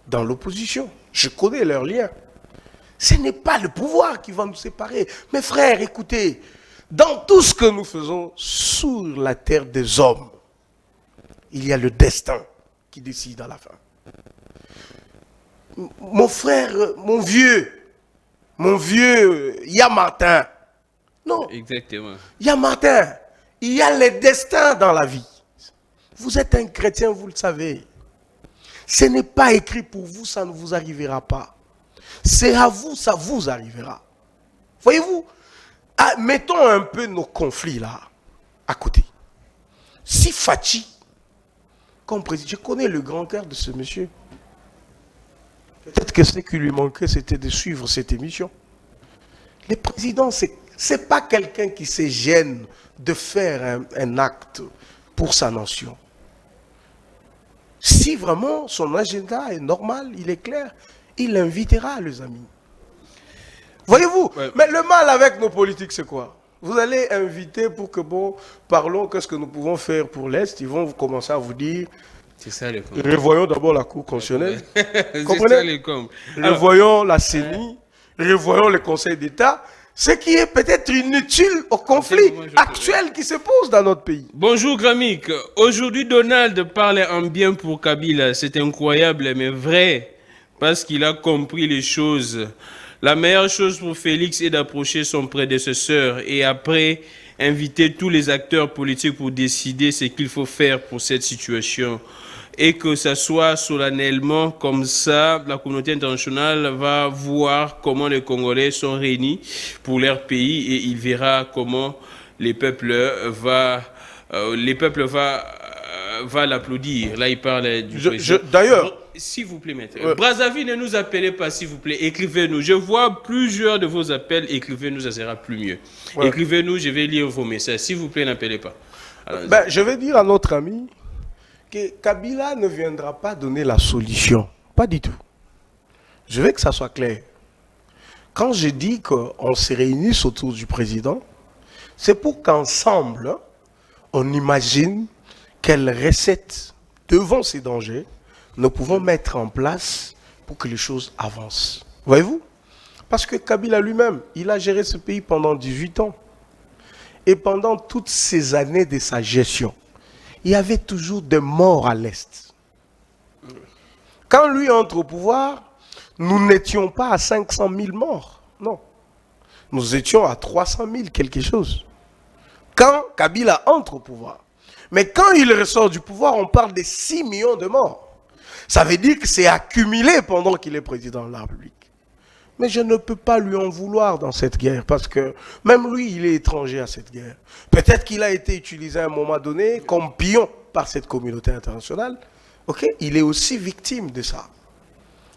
dans l'opposition. Je connais leurs liens. Ce n'est pas le pouvoir qui va nous séparer. Mes frères, écoutez, dans tout ce que nous faisons sur la terre des hommes, il y a le destin qui décide à la fin. Mon frère, mon vieux, il y a Martin. Non, Exactement. il y a Martin. Il y a les destins dans la vie. Vous êtes un chrétien, vous le savez. Ce n'est pas écrit pour vous, ça ne vous arrivera pas. C'est à vous, ça vous arrivera. Voyez-vous, mettons un peu nos conflits là, à côté. Si Fachi, comme président, je connais le grand cœur de ce monsieur. Peut-être que ce qui lui manquait, c'était de suivre cette émission. Les présidents, c'est pas quelqu'un qui se gêne de faire un acte pour sa nation. Si vraiment son agenda est normal, il est clair, il l'invitera, les amis. Voyez-vous, mais le mal avec nos politiques, c'est quoi? Vous allez inviter pour que, bon, parlons, qu'est-ce que nous pouvons faire pour l'Est. Ils vont commencer à vous dire, c'est ça le com. revoyons d'abord la Cour constitutionnelle. C'est Comprenez? ça le com. Revoyons la CENI, revoyons le Conseil d'État, ce qui est peut-être inutile au conflit actuel qui se pose dans notre pays. Bonjour Gramik. Aujourd'hui, Donald parle en bien pour Kabila. C'est incroyable, mais vrai, parce qu'il a compris les choses. La meilleure chose pour Félix est d'approcher son prédécesseur et après inviter tous les acteurs politiques pour décider ce qu'il faut faire pour cette situation. Et que ça soit solennellement comme ça, la communauté internationale va voir comment les Congolais sont réunis pour leur pays et il verra comment les peuples va l'applaudir. Là, il parle du président. D'ailleurs, s'il vous plaît, maître. Brazzaville, ne nous appelez pas, s'il vous plaît. Écrivez-nous. Je vois plusieurs de vos appels. Écrivez-nous, ça sera plus mieux. Écrivez-nous, je vais lire vos messages. S'il vous plaît, n'appelez pas. Je vais dire à notre ami que Kabila ne viendra pas donner la solution. Pas du tout. Je veux que ça soit clair. Quand je dis qu'on se réunisse autour du président, c'est pour qu'ensemble, on imagine quelles recettes, devant ces dangers, nous pouvons mettre en place pour que les choses avancent. Voyez-vous? Parce que Kabila lui-même, il a géré ce pays pendant 18 ans. Et pendant toutes ces années de sa gestion, il y avait toujours des morts à l'Est. Quand lui entre au pouvoir, nous n'étions pas à 500 000 morts. Non. Nous étions à 300 000 quelque chose. Quand Kabila entre au pouvoir. Mais quand il ressort du pouvoir, on parle de 6 millions de morts. Ça veut dire que c'est accumulé pendant qu'il est président de la République. Mais je ne peux pas lui en vouloir dans cette guerre, parce que même lui, il est étranger à cette guerre. Peut-être qu'il a été utilisé à un moment donné comme pion par cette communauté internationale. Ok, il est aussi victime de ça.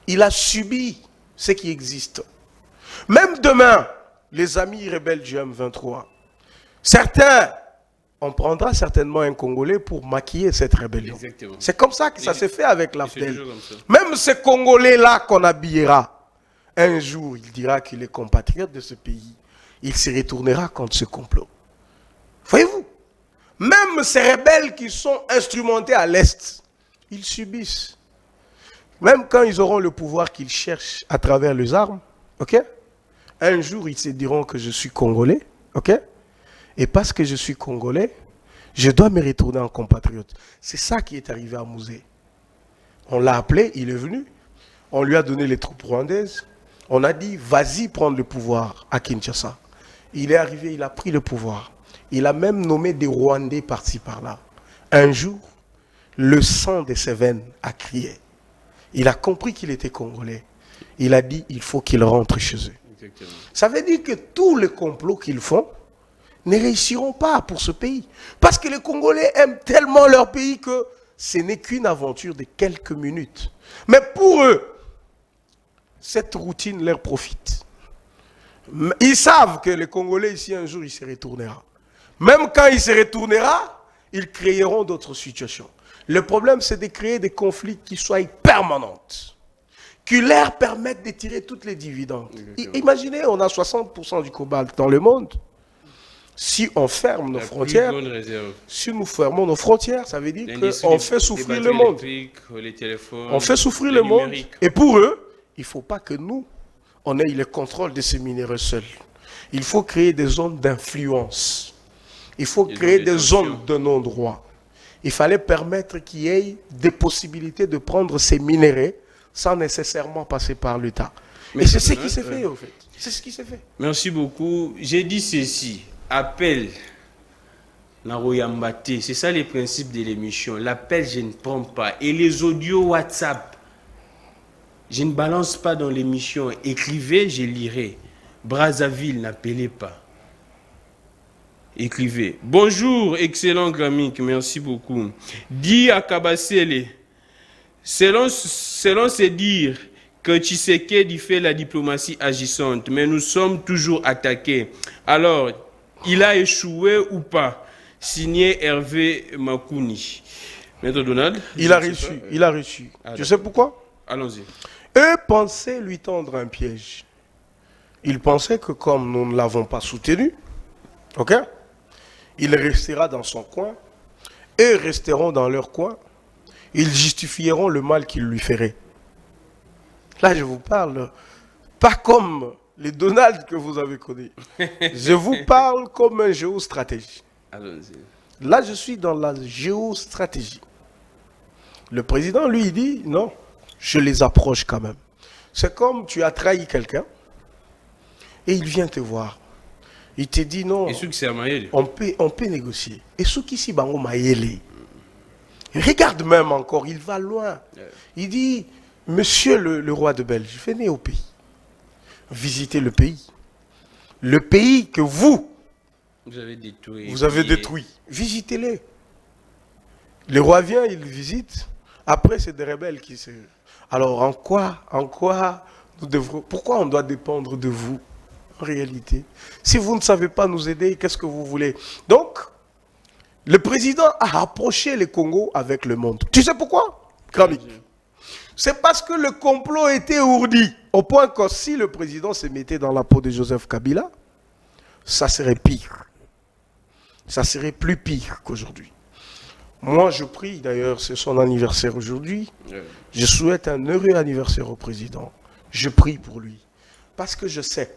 Il a subi ce qui existe. Même demain, les amis rebelles du M23, certains, on prendra certainement un Congolais pour maquiller cette rébellion. C'est comme ça que ça s'est fait avec l'AFDEL. Même ce Congolais-là qu'on habillera, un jour, il dira qu'il est compatriote de ce pays. Il se retournera contre ce complot. Voyez-vous? Même ces rebelles qui sont instrumentés à l'Est, ils subissent. Même quand ils auront le pouvoir qu'ils cherchent à travers les armes, ok? Un jour, ils se diront que je suis Congolais, ok? Et parce que je suis Congolais, je dois me retourner en compatriote. C'est ça qui est arrivé à Mouzé. On l'a appelé, il est venu. On lui a donné les troupes rwandaises. On a dit, vas-y prendre le pouvoir à Kinshasa. Il est arrivé, il a pris le pouvoir. Il a même nommé des Rwandais par-ci par-là. Un jour, le sang de ses veines a crié. Il a compris qu'il était Congolais. Il a dit, il faut qu'il rentre chez eux. Exactement. Ça veut dire que tous les complots qu'ils font ne réussiront pas pour ce pays. Parce que les Congolais aiment tellement leur pays que ce n'est qu'une aventure de quelques minutes. Mais pour eux, cette routine leur profite. Ils savent que les Congolais ici, un jour, il se retournera. Même quand il se retournera, ils créeront d'autres situations. Le problème, c'est de créer des conflits qui soient permanents, qui leur permettent de tirer toutes les dividendes. Imaginez, on a 60% du cobalt dans le monde. Si on ferme nos frontières, si nous fermons nos frontières, ça veut dire qu'on fait souffrir le monde. Les téléphones, on fait souffrir le monde. Et pour eux, il ne faut pas que nous, on ait le contrôle de ces minéraux seuls. Il faut créer des zones d'influence. Il faut créer des zones de non-droit. Il fallait permettre qu'il y ait des possibilités de prendre ces minéraux sans nécessairement passer par l'État. Et c'est ce qui s'est fait, en fait. C'est ce qui s'est fait. Merci beaucoup. J'ai dit ceci. Appel. Naroyambate. C'est ça les principes de l'émission. L'appel, je ne prends pas. Et les audios WhatsApp, je ne balance pas dans l'émission. Écrivez, je lirai. Brazzaville, n'appelez pas. Écrivez. Bonjour, excellent Gramik, merci beaucoup. Dis à Kabasele, selon se dire que Tshisekedi fait la diplomatie agissante, mais nous sommes toujours attaqués. Alors, il a échoué ou pas? Signé Hervé Makouni. Maître Donald? Il a reçu, il a reçu. Tu sais pourquoi? Allons-y. Eux pensaient lui tendre un piège. Ils pensaient que comme nous ne l'avons pas soutenu, ok, il restera dans son coin, eux resteront dans leur coin, ils justifieront le mal qu'ils lui feraient. Là, je vous parle pas comme les Donald que vous avez connus. Je vous parle comme un géostratégie. Là, je suis dans la géostratégie. Le président, lui, il dit, non, je les approche quand même. C'est comme tu as trahi quelqu'un et il vient te voir. Il te dit non, on peut négocier. Et ceux qui s'y bango maïele. Regarde même encore, il va loin. Il dit, monsieur le roi de Belge, venez au pays. Visitez le pays. Le pays que vous avez détruit. Visitez-le. Le roi vient, il visite. Après, c'est des rebelles qui se... Alors, en quoi nous devrons... Pourquoi on doit dépendre de vous, en réalité? Si vous ne savez pas nous aider, qu'est-ce que vous voulez? Donc, le président a rapproché le Congo avec le monde. Tu sais pourquoi, Kramik? C'est parce que le complot était ourdi. Au point que si le président se mettait dans la peau de Joseph Kabila, ça serait pire. Ça serait plus pire qu'aujourd'hui. Moi, je prie, d'ailleurs, c'est son anniversaire aujourd'hui. Je souhaite un heureux anniversaire au président. Je prie pour lui. Parce que je sais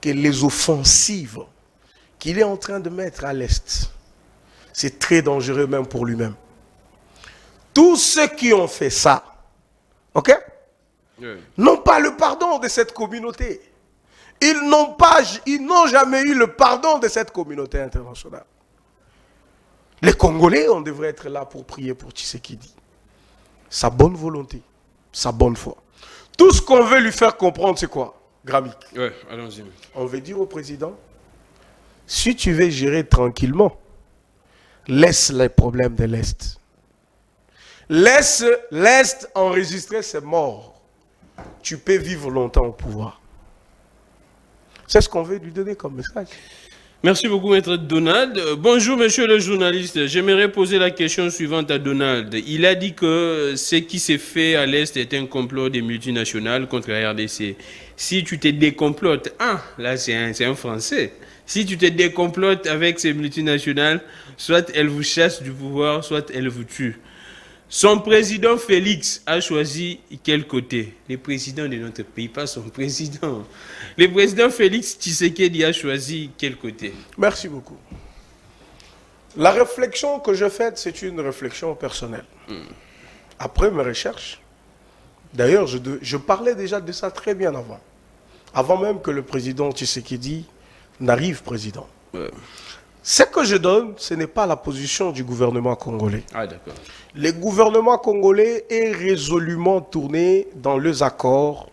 que les offensives qu'il est en train de mettre à l'Est, c'est très dangereux même pour lui-même. Tous ceux qui ont fait ça, ok, n'ont pas le pardon de cette communauté. Ils n'ont jamais eu le pardon de cette communauté internationale. Les Congolais, on devrait être là pour prier pour Tshisekedi. Sa bonne volonté, sa bonne foi. Tout ce qu'on veut lui faire comprendre, c'est quoi, Gramik? Ouais, allons-y. On veut dire au président, si tu veux gérer tranquillement, laisse les problèmes de l'Est. Laisse l'Est enregistrer ses morts. Tu peux vivre longtemps au pouvoir. C'est ce qu'on veut lui donner comme message. Merci beaucoup, Maître Donald. Bonjour, monsieur le journaliste. J'aimerais poser la question suivante à Donald. Il a dit que ce qui s'est fait à l'Est est un complot des multinationales contre la RDC. Si tu te décomplotes, là c'est un Français. Si tu te décomplotes avec ces multinationales, soit elles vous chassent du pouvoir, soit elles vous tuent. Son président Félix a choisi quel côté? Le président de notre pays, pas son président. Le président Félix Tshisekedi a choisi quel côté? Merci beaucoup. La réflexion que je fais, c'est une réflexion personnelle. Après mes recherches, d'ailleurs, je parlais déjà de ça très bien avant. Avant même que le président Tshisekedi n'arrive président. Ce que je donne, ce n'est pas la position du gouvernement congolais. Ah, d'accord. Le gouvernement congolais est résolument tourné dans les accords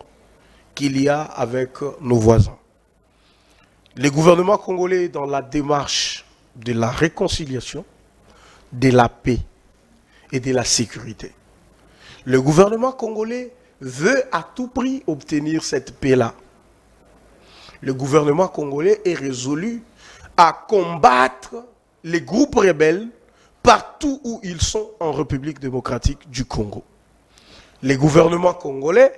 qu'il y a avec nos voisins. Le gouvernement congolais est dans la démarche de la réconciliation, de la paix et de la sécurité. Le gouvernement congolais veut à tout prix obtenir cette paix-là. Le gouvernement congolais est résolu à combattre les groupes rebelles partout où ils sont en République démocratique du Congo. Les gouvernements congolais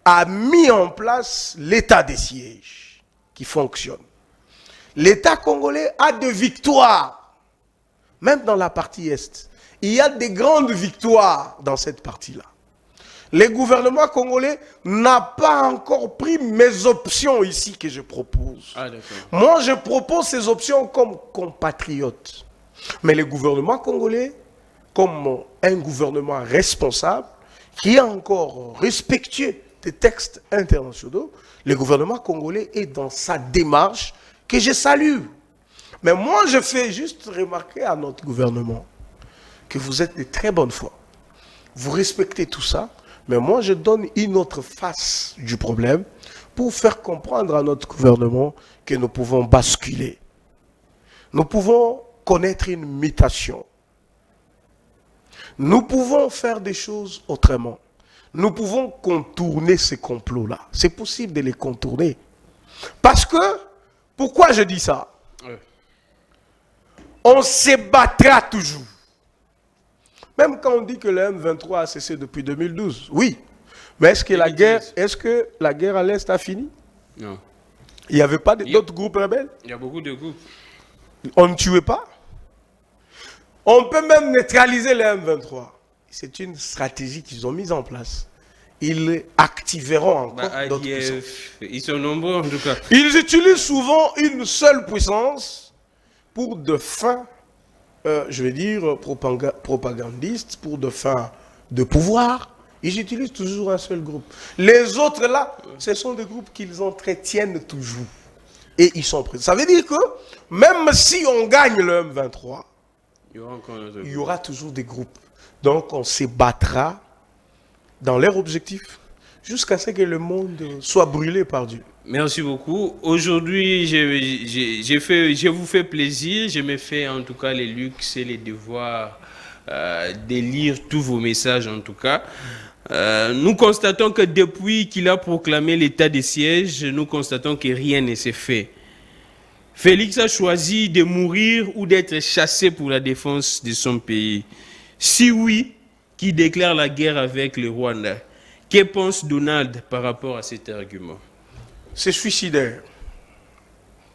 ont mis en place l'état des sièges qui fonctionne. L'État congolais a des victoires, même dans la partie Est. Il y a des grandes victoires dans cette partie-là. Le gouvernement congolais n'a pas encore pris mes options ici que je propose. Moi, je propose ces options comme compatriote. Mais le gouvernement congolais, comme un gouvernement responsable, qui est encore respectueux des textes internationaux, le gouvernement congolais est dans sa démarche que je salue. Mais moi, je fais juste remarquer à notre gouvernement que vous êtes de très bonne foi. Vous respectez tout ça, mais moi, je donne une autre face du problème pour faire comprendre à notre gouvernement que nous pouvons basculer. Nous pouvons connaître une mutation. Nous pouvons faire des choses autrement. Nous pouvons contourner ces complots-là. C'est possible de les contourner. Parce que, pourquoi je dis ça? On se battra toujours. Même quand on dit que le M23 a cessé depuis 2012, oui. Mais est-ce que la guerre à l'Est a fini? Non. Il n'y avait pas d'autres groupes rebelles? Il y a beaucoup de groupes. On ne tuait pas? On peut même neutraliser le M23. C'est une stratégie qu'ils ont mise en place. Ils activeront encore d'autres puissances. Ils sont nombreux en tout cas. Ils utilisent souvent une seule puissance pour de fins, je vais dire, propagandistes, pour de fins de pouvoir. Ils utilisent toujours un seul groupe. Les autres là, ce sont des groupes qu'ils entretiennent toujours. Et ils sont présents. Ça veut dire que même si on gagne le M23, il y aura toujours des groupes. Donc on se battra dans leur objectif jusqu'à ce que le monde soit brûlé par Dieu. Merci beaucoup. Aujourd'hui, je vous fais plaisir. Je me fais en tout cas les luxes et les devoirs de lire tous vos messages en tout cas. Nous constatons que depuis qu'il a proclamé l'état de siège, nous constatons que rien ne s'est fait. Félix a choisi de mourir ou d'être chassé pour la défense de son pays. Si oui, qui déclare la guerre avec le Rwanda. Que pense Donald par rapport à cet argument? C'est suicidaire.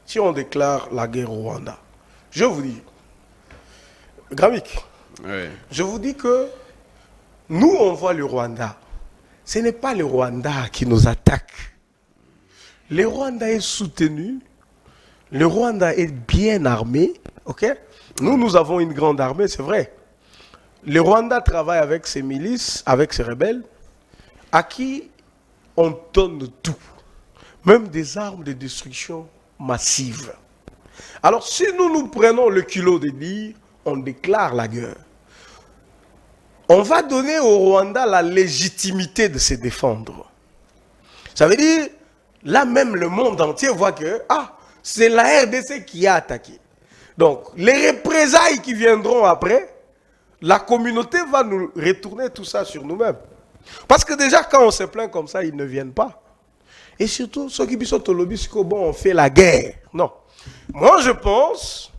Si on déclare la guerre au Rwanda, je vous dis, Gramik, je vous dis que nous, on voit le Rwanda. Ce n'est pas le Rwanda qui nous attaque. Le Rwanda est soutenu. Le Rwanda est bien armé. Ok? Nous avons une grande armée, c'est vrai. Le Rwanda travaille avec ses milices, avec ses rebelles, à qui on donne tout. Même des armes de destruction massive. Alors, si nous prenons le culot de dire, on déclare la guerre, on va donner au Rwanda la légitimité de se défendre. Ça veut dire, là même le monde entier voit que, c'est la RDC qui a attaqué. Donc, les représailles qui viendront après, la communauté va nous retourner tout ça sur nous-mêmes. Parce que déjà, quand on se plaint comme ça, ils ne viennent pas. Et surtout, ceux qui sont au lobby, on fait la guerre. Non. Moi, je pense,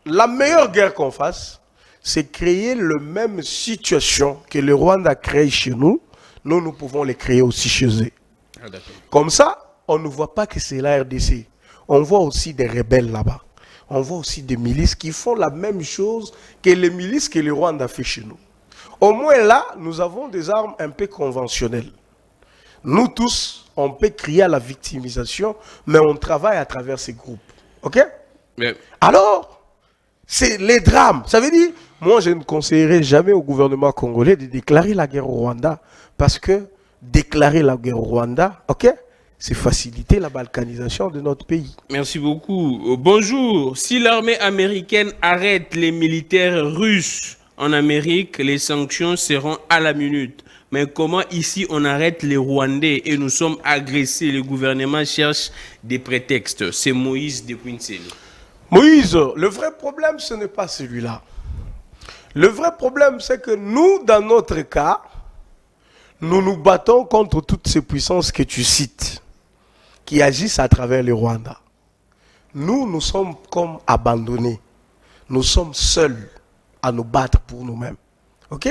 la meilleure guerre qu'on fasse, c'est créer la même situation que le Rwanda crée chez nous. Nous pouvons les créer aussi chez eux. Comme ça, on ne voit pas que c'est la RDC. On voit aussi des rebelles là-bas. On voit aussi des milices qui font la même chose que les milices que le Rwanda fait chez nous. Au moins là, nous avons des armes un peu conventionnelles. Nous tous, on peut crier à la victimisation, mais on travaille à travers ces groupes. Ok? Mais... Alors, c'est les drames. Ça veut dire, moi je ne conseillerais jamais au gouvernement congolais de déclarer la guerre au Rwanda, parce que déclarer la guerre au Rwanda, ok? C'est faciliter la balkanisation de notre pays. Merci beaucoup. Bonjour. Si l'armée américaine arrête les militaires russes en Amérique, les sanctions seront à la minute. Mais comment ici on arrête les Rwandais et nous sommes agressés? Le gouvernement cherche des prétextes. C'est Moïse de Quinsel. Moïse, le vrai problème, ce n'est pas celui-là. Le vrai problème, c'est que nous, dans notre cas, nous nous battons contre toutes ces puissances que tu cites, qui agissent à travers le Rwanda. Nous sommes comme abandonnés. Nous sommes seuls. à nous battre pour nous-mêmes. OK?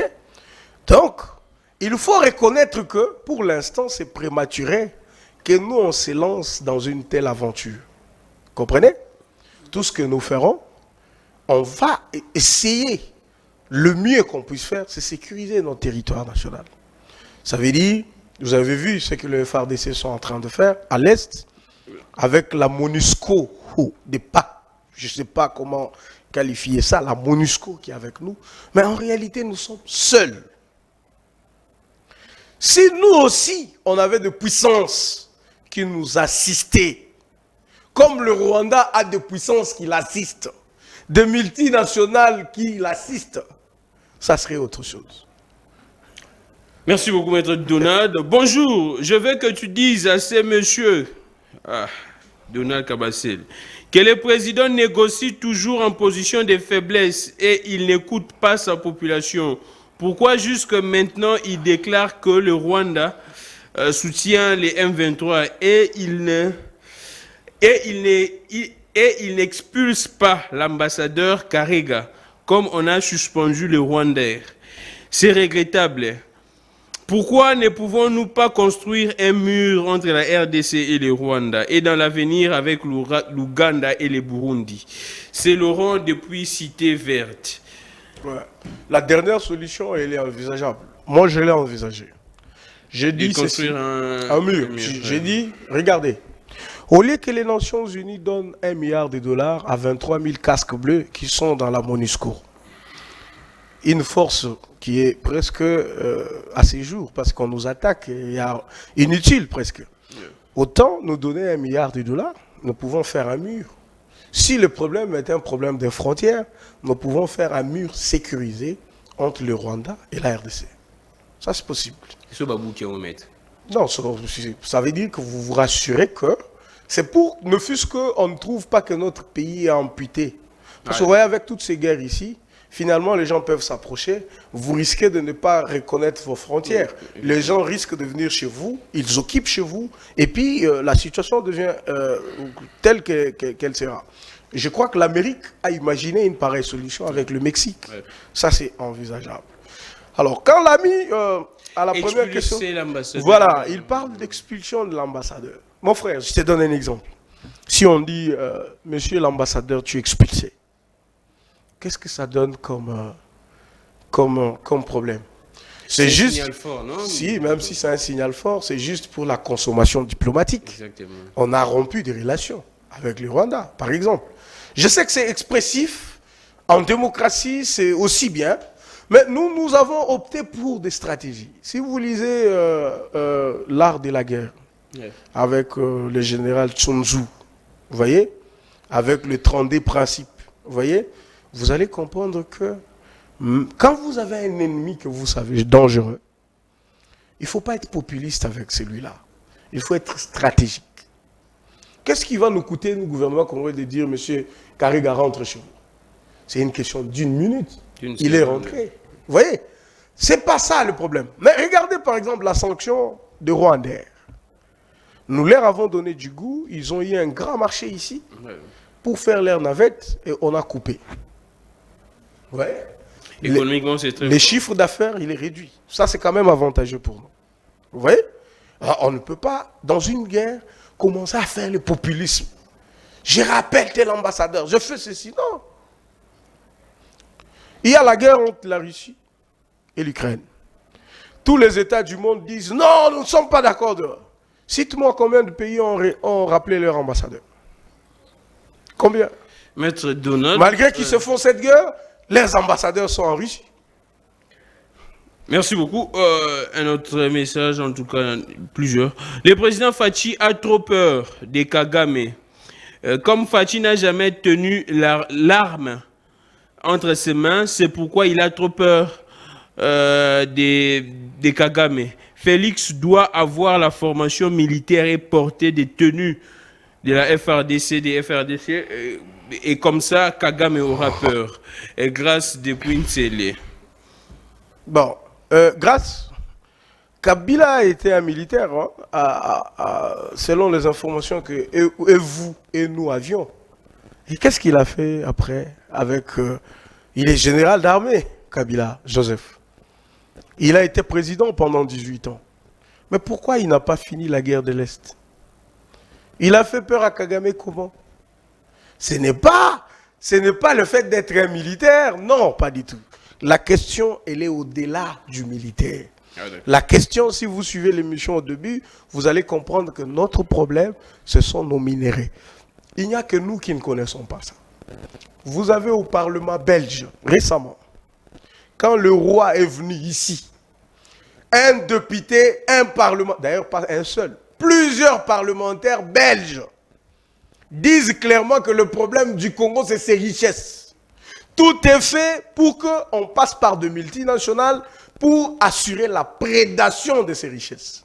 Donc, il faut reconnaître que, pour l'instant, c'est prématuré que nous, on se lance dans une telle aventure. Comprenez? Tout ce que nous ferons, on va essayer, le mieux qu'on puisse faire, c'est sécuriser notre territoire national. Ça veut dire, vous avez vu ce que les FARDC sont en train de faire à l'Est, avec la MONUSCO, je ne sais pas comment qualifier ça, la MONUSCO qui est avec nous, mais en réalité, nous sommes seuls. Si nous aussi, on avait de puissances qui nous assistaient, comme le Rwanda a des puissances qui l'assistent, des multinationales qui l'assistent, ça serait autre chose. Merci beaucoup, Maître Donald. Bonjour, je veux que tu dises à ces messieurs, Donald Kabassel, que le président négocie toujours en position de faiblesse et il n'écoute pas sa population. Pourquoi jusque maintenant il déclare que le Rwanda soutient les M23 et il n'expulse pas l'ambassadeur Karega comme on a suspendu le Rwandais? C'est regrettable. Pourquoi ne pouvons-nous pas construire un mur entre la RDC et le Rwanda et dans l'avenir avec l'Ouganda et le Burundi? C'est Laurent depuis Cité Verte. Ouais. La dernière solution, elle est envisageable. Moi, je l'ai envisagée. J'ai dit construire un mur. J'ai dit, regardez, au lieu que les Nations Unies donnent $1 milliard à 23 000 casques bleus qui sont dans la MONUSCO, une force qui est presque à ses jours, parce qu'on nous attaque, inutile presque. Autant nous donner $1 milliard, nous pouvons faire un mur. Si le problème est un problème des frontières, nous pouvons faire un mur sécurisé entre le Rwanda et la RDC. Ça, c'est possible. Non, ça veut dire que vous vous rassurez que c'est pour, ne fût-ce qu'on ne trouve pas que notre pays est amputé. Parce que vous voyez, avec toutes ces guerres ici, finalement, les gens peuvent s'approcher. Vous risquez de ne pas reconnaître vos frontières. Les gens risquent de venir chez vous, ils occupent chez vous, et puis la situation devient telle qu'elle sera. Je crois que l'Amérique a imaginé une pareille solution avec le Mexique. Ouais. Ça, c'est envisageable. Alors, quand l'ami, à la première question, voilà, il parle d'expulsion de l'ambassadeur. Mon frère, je te donne un exemple. Si on dit, monsieur l'ambassadeur, tu es expulsé, qu'est-ce que ça donne comme problème? C'est juste, un signal fort, non? Si, même si c'est un signal fort, c'est juste pour la consommation diplomatique. Exactement. On a rompu des relations avec le Rwanda, par exemple. Je sais que c'est expressif, en démocratie, c'est aussi bien, mais nous avons opté pour des stratégies. Si vous lisez L'art de la guerre, avec le général Sun Tzu, vous voyez, avec le 30 principes, vous voyez, vous allez comprendre que quand vous avez un ennemi que vous savez dangereux, il ne faut pas être populiste avec celui-là. Il faut être stratégique. Qu'est-ce qui va nous coûter, nous, gouvernement congolais, de dire, monsieur Karega rentre chez vous? C'est une question d'une minute. Il est rentré. Vous voyez? Ce n'est pas ça le problème. Mais regardez par exemple la sanction de Rwanda. Nous leur avons donné du goût. Ils ont eu un grand marché ici pour faire leur navette et on a coupé. Vous voyez? Économiquement, c'est très les chiffres d'affaires, il est réduit. Ça, c'est quand même avantageux pour nous. Vous voyez? Alors, on ne peut pas, dans une guerre, commencer à faire le populisme. Je rappelle tel ambassadeur, je fais ceci. Non. Il y a la guerre entre la Russie et l'Ukraine. Tous les États du monde disent non, nous ne sommes pas d'accord. Cite-moi combien de pays ont rappelé leur ambassadeur. Combien? Maître Donald. Malgré qu'ils se font cette guerre, les ambassadeurs sont en Russie. Merci beaucoup. Un autre message, en tout cas plusieurs. Le président Fachi a trop peur des Kagame. Comme Fachi n'a jamais tenu l'arme entre ses mains, c'est pourquoi il a trop peur des Kagame. Félix doit avoir la formation militaire et porter des tenues de la FRDC, des FRDC, et comme ça, Kagame aura peur. Et grâce depuis Ntsele. Bon, grâce, Kabila a été un militaire, selon les informations que et vous et nous avions. Et qu'est-ce qu'il a fait après avec Il est général d'armée, Kabila, Joseph. Il a été président pendant 18 ans. Mais pourquoi il n'a pas fini la guerre de l'Est? Il a fait peur à Kagame comment? Ce n'est pas le fait d'être un militaire, non, pas du tout. La question, elle est au-delà du militaire. La question, si vous suivez l'émission au début, vous allez comprendre que notre problème, ce sont nos minéraux. Il n'y a que nous qui ne connaissons pas ça. Vous avez au Parlement belge, récemment, quand le roi est venu ici, un député, un parlement, d'ailleurs pas un seul, plusieurs parlementaires belges disent clairement que le problème du Congo, c'est ses richesses. Tout est fait pour qu'on passe par de multinationales pour assurer la prédation de ces richesses.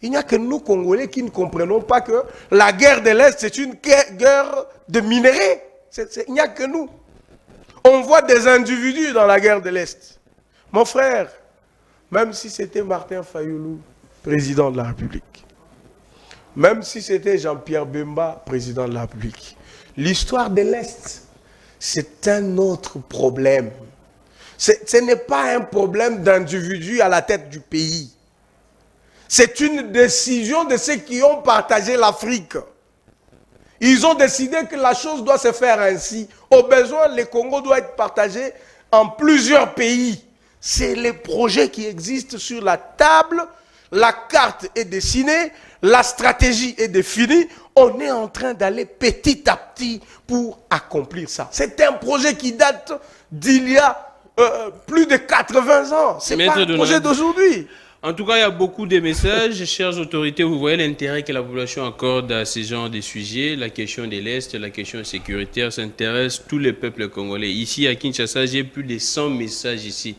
Il n'y a que nous, Congolais, qui ne comprenons pas que la guerre de l'Est, c'est une guerre de minéraux. Il n'y a que nous. On voit des individus dans la guerre de l'Est. Mon frère, même si c'était Martin Fayoulou, président de la République, même si c'était Jean-Pierre Bemba, président de la République, l'histoire de l'Est, c'est un autre problème. Ce n'est pas un problème d'individu à la tête du pays. C'est une décision de ceux qui ont partagé l'Afrique. Ils ont décidé que la chose doit se faire ainsi. Au besoin, le Congo doit être partagé en plusieurs pays. C'est les projets qui existent sur la table. La carte est dessinée, la stratégie est définie. On est en train d'aller petit à petit pour accomplir ça. C'est un projet qui date d'il y a plus de 80 ans. C'est pas un projet d'aujourd'hui. En tout cas, il y a beaucoup de messages. Chères autorités, vous voyez l'intérêt que la population accorde à ces genres de sujets. La question de l'Est, la question sécuritaire, ça intéresse tous les peuples congolais. Ici, à Kinshasa, j'ai plus de 100 messages ici.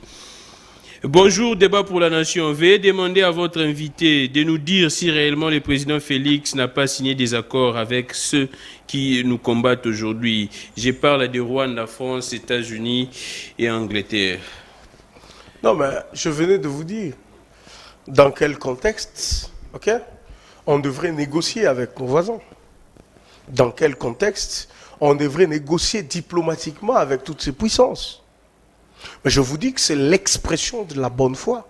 Bonjour, débat pour la nation. Veuillez demander à votre invité de nous dire si réellement le président Félix n'a pas signé des accords avec ceux qui nous combattent aujourd'hui. Je parle de Rwanda, France, États-Unis et Angleterre. Non, mais je venais de vous dire dans quel contexte, ok, on devrait négocier avec nos voisins. Dans quel contexte on devrait négocier diplomatiquement avec toutes ces puissances. Mais je vous dis que c'est l'expression de la bonne foi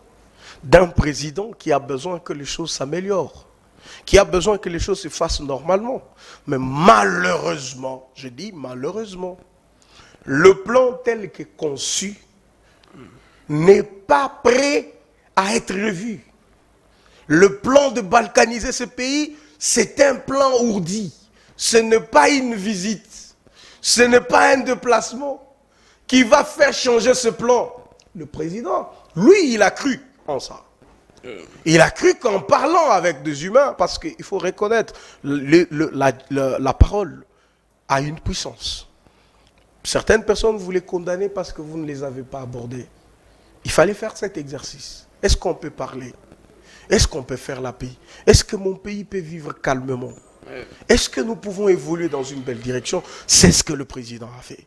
d'un président qui a besoin que les choses s'améliorent, qui a besoin que les choses se fassent normalement. Mais malheureusement, je dis malheureusement, le plan tel que conçu n'est pas prêt à être revu. Le plan de balkaniser ce pays, c'est un plan ourdi. Ce n'est pas une visite, ce n'est pas un déplacement qui va faire changer ce plan. Le président, lui, il a cru en ça. Il a cru qu'en parlant avec des humains, parce qu'il faut reconnaître, la parole a une puissance. Certaines personnes vous les condamnez parce que vous ne les avez pas abordées. Il fallait faire cet exercice. Est-ce qu'on peut parler? Est-ce qu'on peut faire la paix? Est-ce que mon pays peut vivre calmement? Est-ce que nous pouvons évoluer dans une belle direction? C'est ce que le président a fait.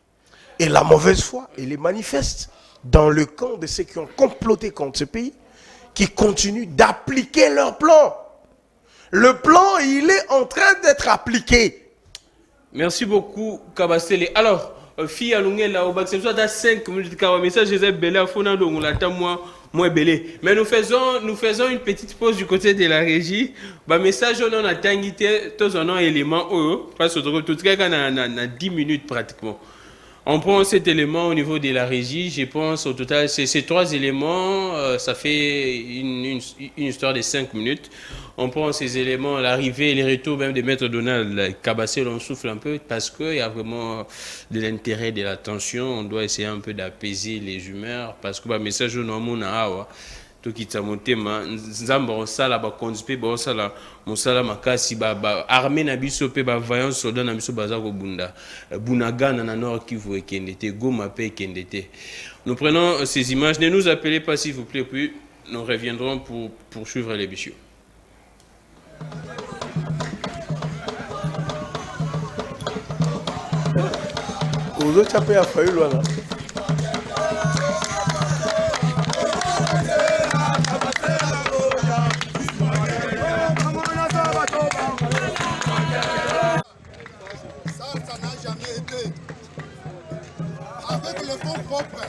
Et la mauvaise foi, elle est manifeste dans le camp de ceux qui ont comploté contre ce pays, qui continuent d'appliquer leur plan. Le plan, il est en train d'être appliqué. Merci beaucoup, Kabasele. Alors, fille à l'ungela au bac, c'est soit dans 5 minutes, car le message est belé à fond, donc on l'attend moins belé. Mais nous faisons une petite pause du côté de la régie. Le message, on a tanguité, tous on a un élément, parce que tout cas, on a 10 minutes pratiquement. On prend cet élément au niveau de la régie. Je pense au total, ces 3 éléments, ça fait une histoire de 5 minutes. On prend ces éléments, l'arrivée et les retours même de Maître Donald Kabasele, on souffle un peu parce qu'il y a vraiment de l'intérêt, de la tension. On doit essayer un peu d'apaiser les humeurs parce que le message au nom to kitsa motema nzamba osala ba conduit ba osala mosala makasi ba armée na biso pe ba vaillant soldat na biso baza ko bunda Bunagana na Nord Kivu ekendete Goma pe ekendete. Nous prenons ces images, ne nous appelez pas s'il vous plaît, puis nous reviendrons pour poursuivre l'émission. Vous avez tapé à Fayoulou là. Ça n'a jamais été. Avec les fonds propres,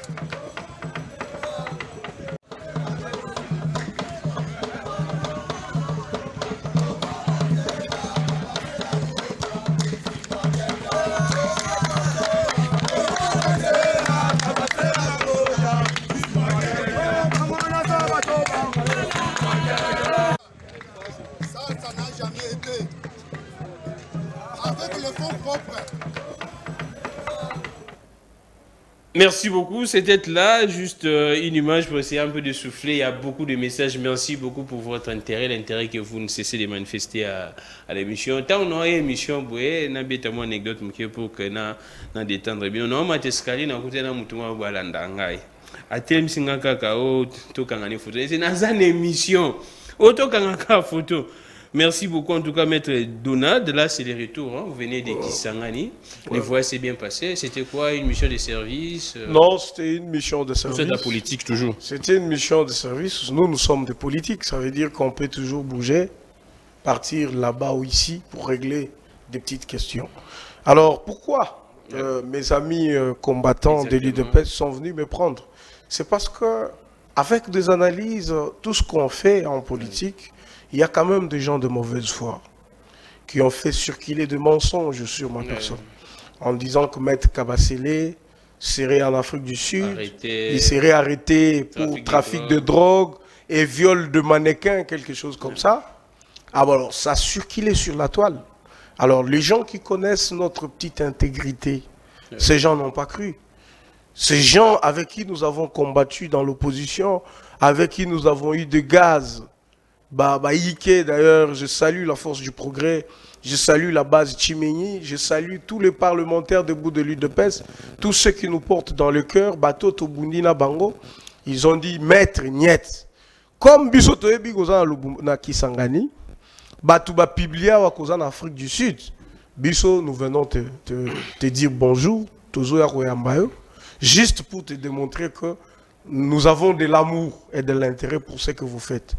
Merci beaucoup. C'était là, juste une image pour essayer un peu de souffler. Il y a beaucoup de messages. Merci beaucoup pour votre intérêt, l'intérêt que vous ne cessez de manifester à l'émission. Tant on a une émission, vous voyez, on a une anecdote pour que nous détendre bien. On a un escalier, on a un mouton à l'andangaï. À tel singa kakao, to kangani photo. C'est dans une émission. Auto kangaka photo. Merci beaucoup en tout cas Maître Donald. Là c'est le retour, hein. Vous venez de Kisangani. Les voix s'est bien passé. C'était quoi, une mission de service Non, c'était une mission de service. C'est de la politique toujours. C'était une mission de service. Nous sommes des politiques. Ça veut dire qu'on peut toujours bouger, partir là-bas ou ici pour régler des petites questions. Alors pourquoi mes amis combattants de l'UDPS sont venus me prendre? C'est parce que avec des analyses, tout ce qu'on fait en politique, il y a quand même des gens de mauvaise foi qui ont fait circuler des mensonges sur ma personne en disant que Maître Kabasele serait en Afrique du Sud, il serait arrêté pour trafic de drogue et viol de mannequins, quelque chose comme ça. Alors ça a circulé sur la toile. Alors les gens qui connaissent notre petite intégrité, ces gens n'ont pas cru. Ces gens avec qui nous avons combattu dans l'opposition, avec qui nous avons eu de gaz, Ike d'ailleurs, je salue la force du progrès, je salue la base Chiméni, je salue tous les parlementaires debout de l'UDPS, tous ceux qui nous portent dans le cœur, Bato Tobundina Bango, ils ont dit maître Niet. Comme Bisoto Ebi Goza na Kisangani, Batou ba Piblia wa Koza en Afrique du Sud. Biso, nous venons te dire bonjour, Tozo Yakoyambayo, juste pour te démontrer que nous avons de l'amour et de l'intérêt pour ce que vous faites.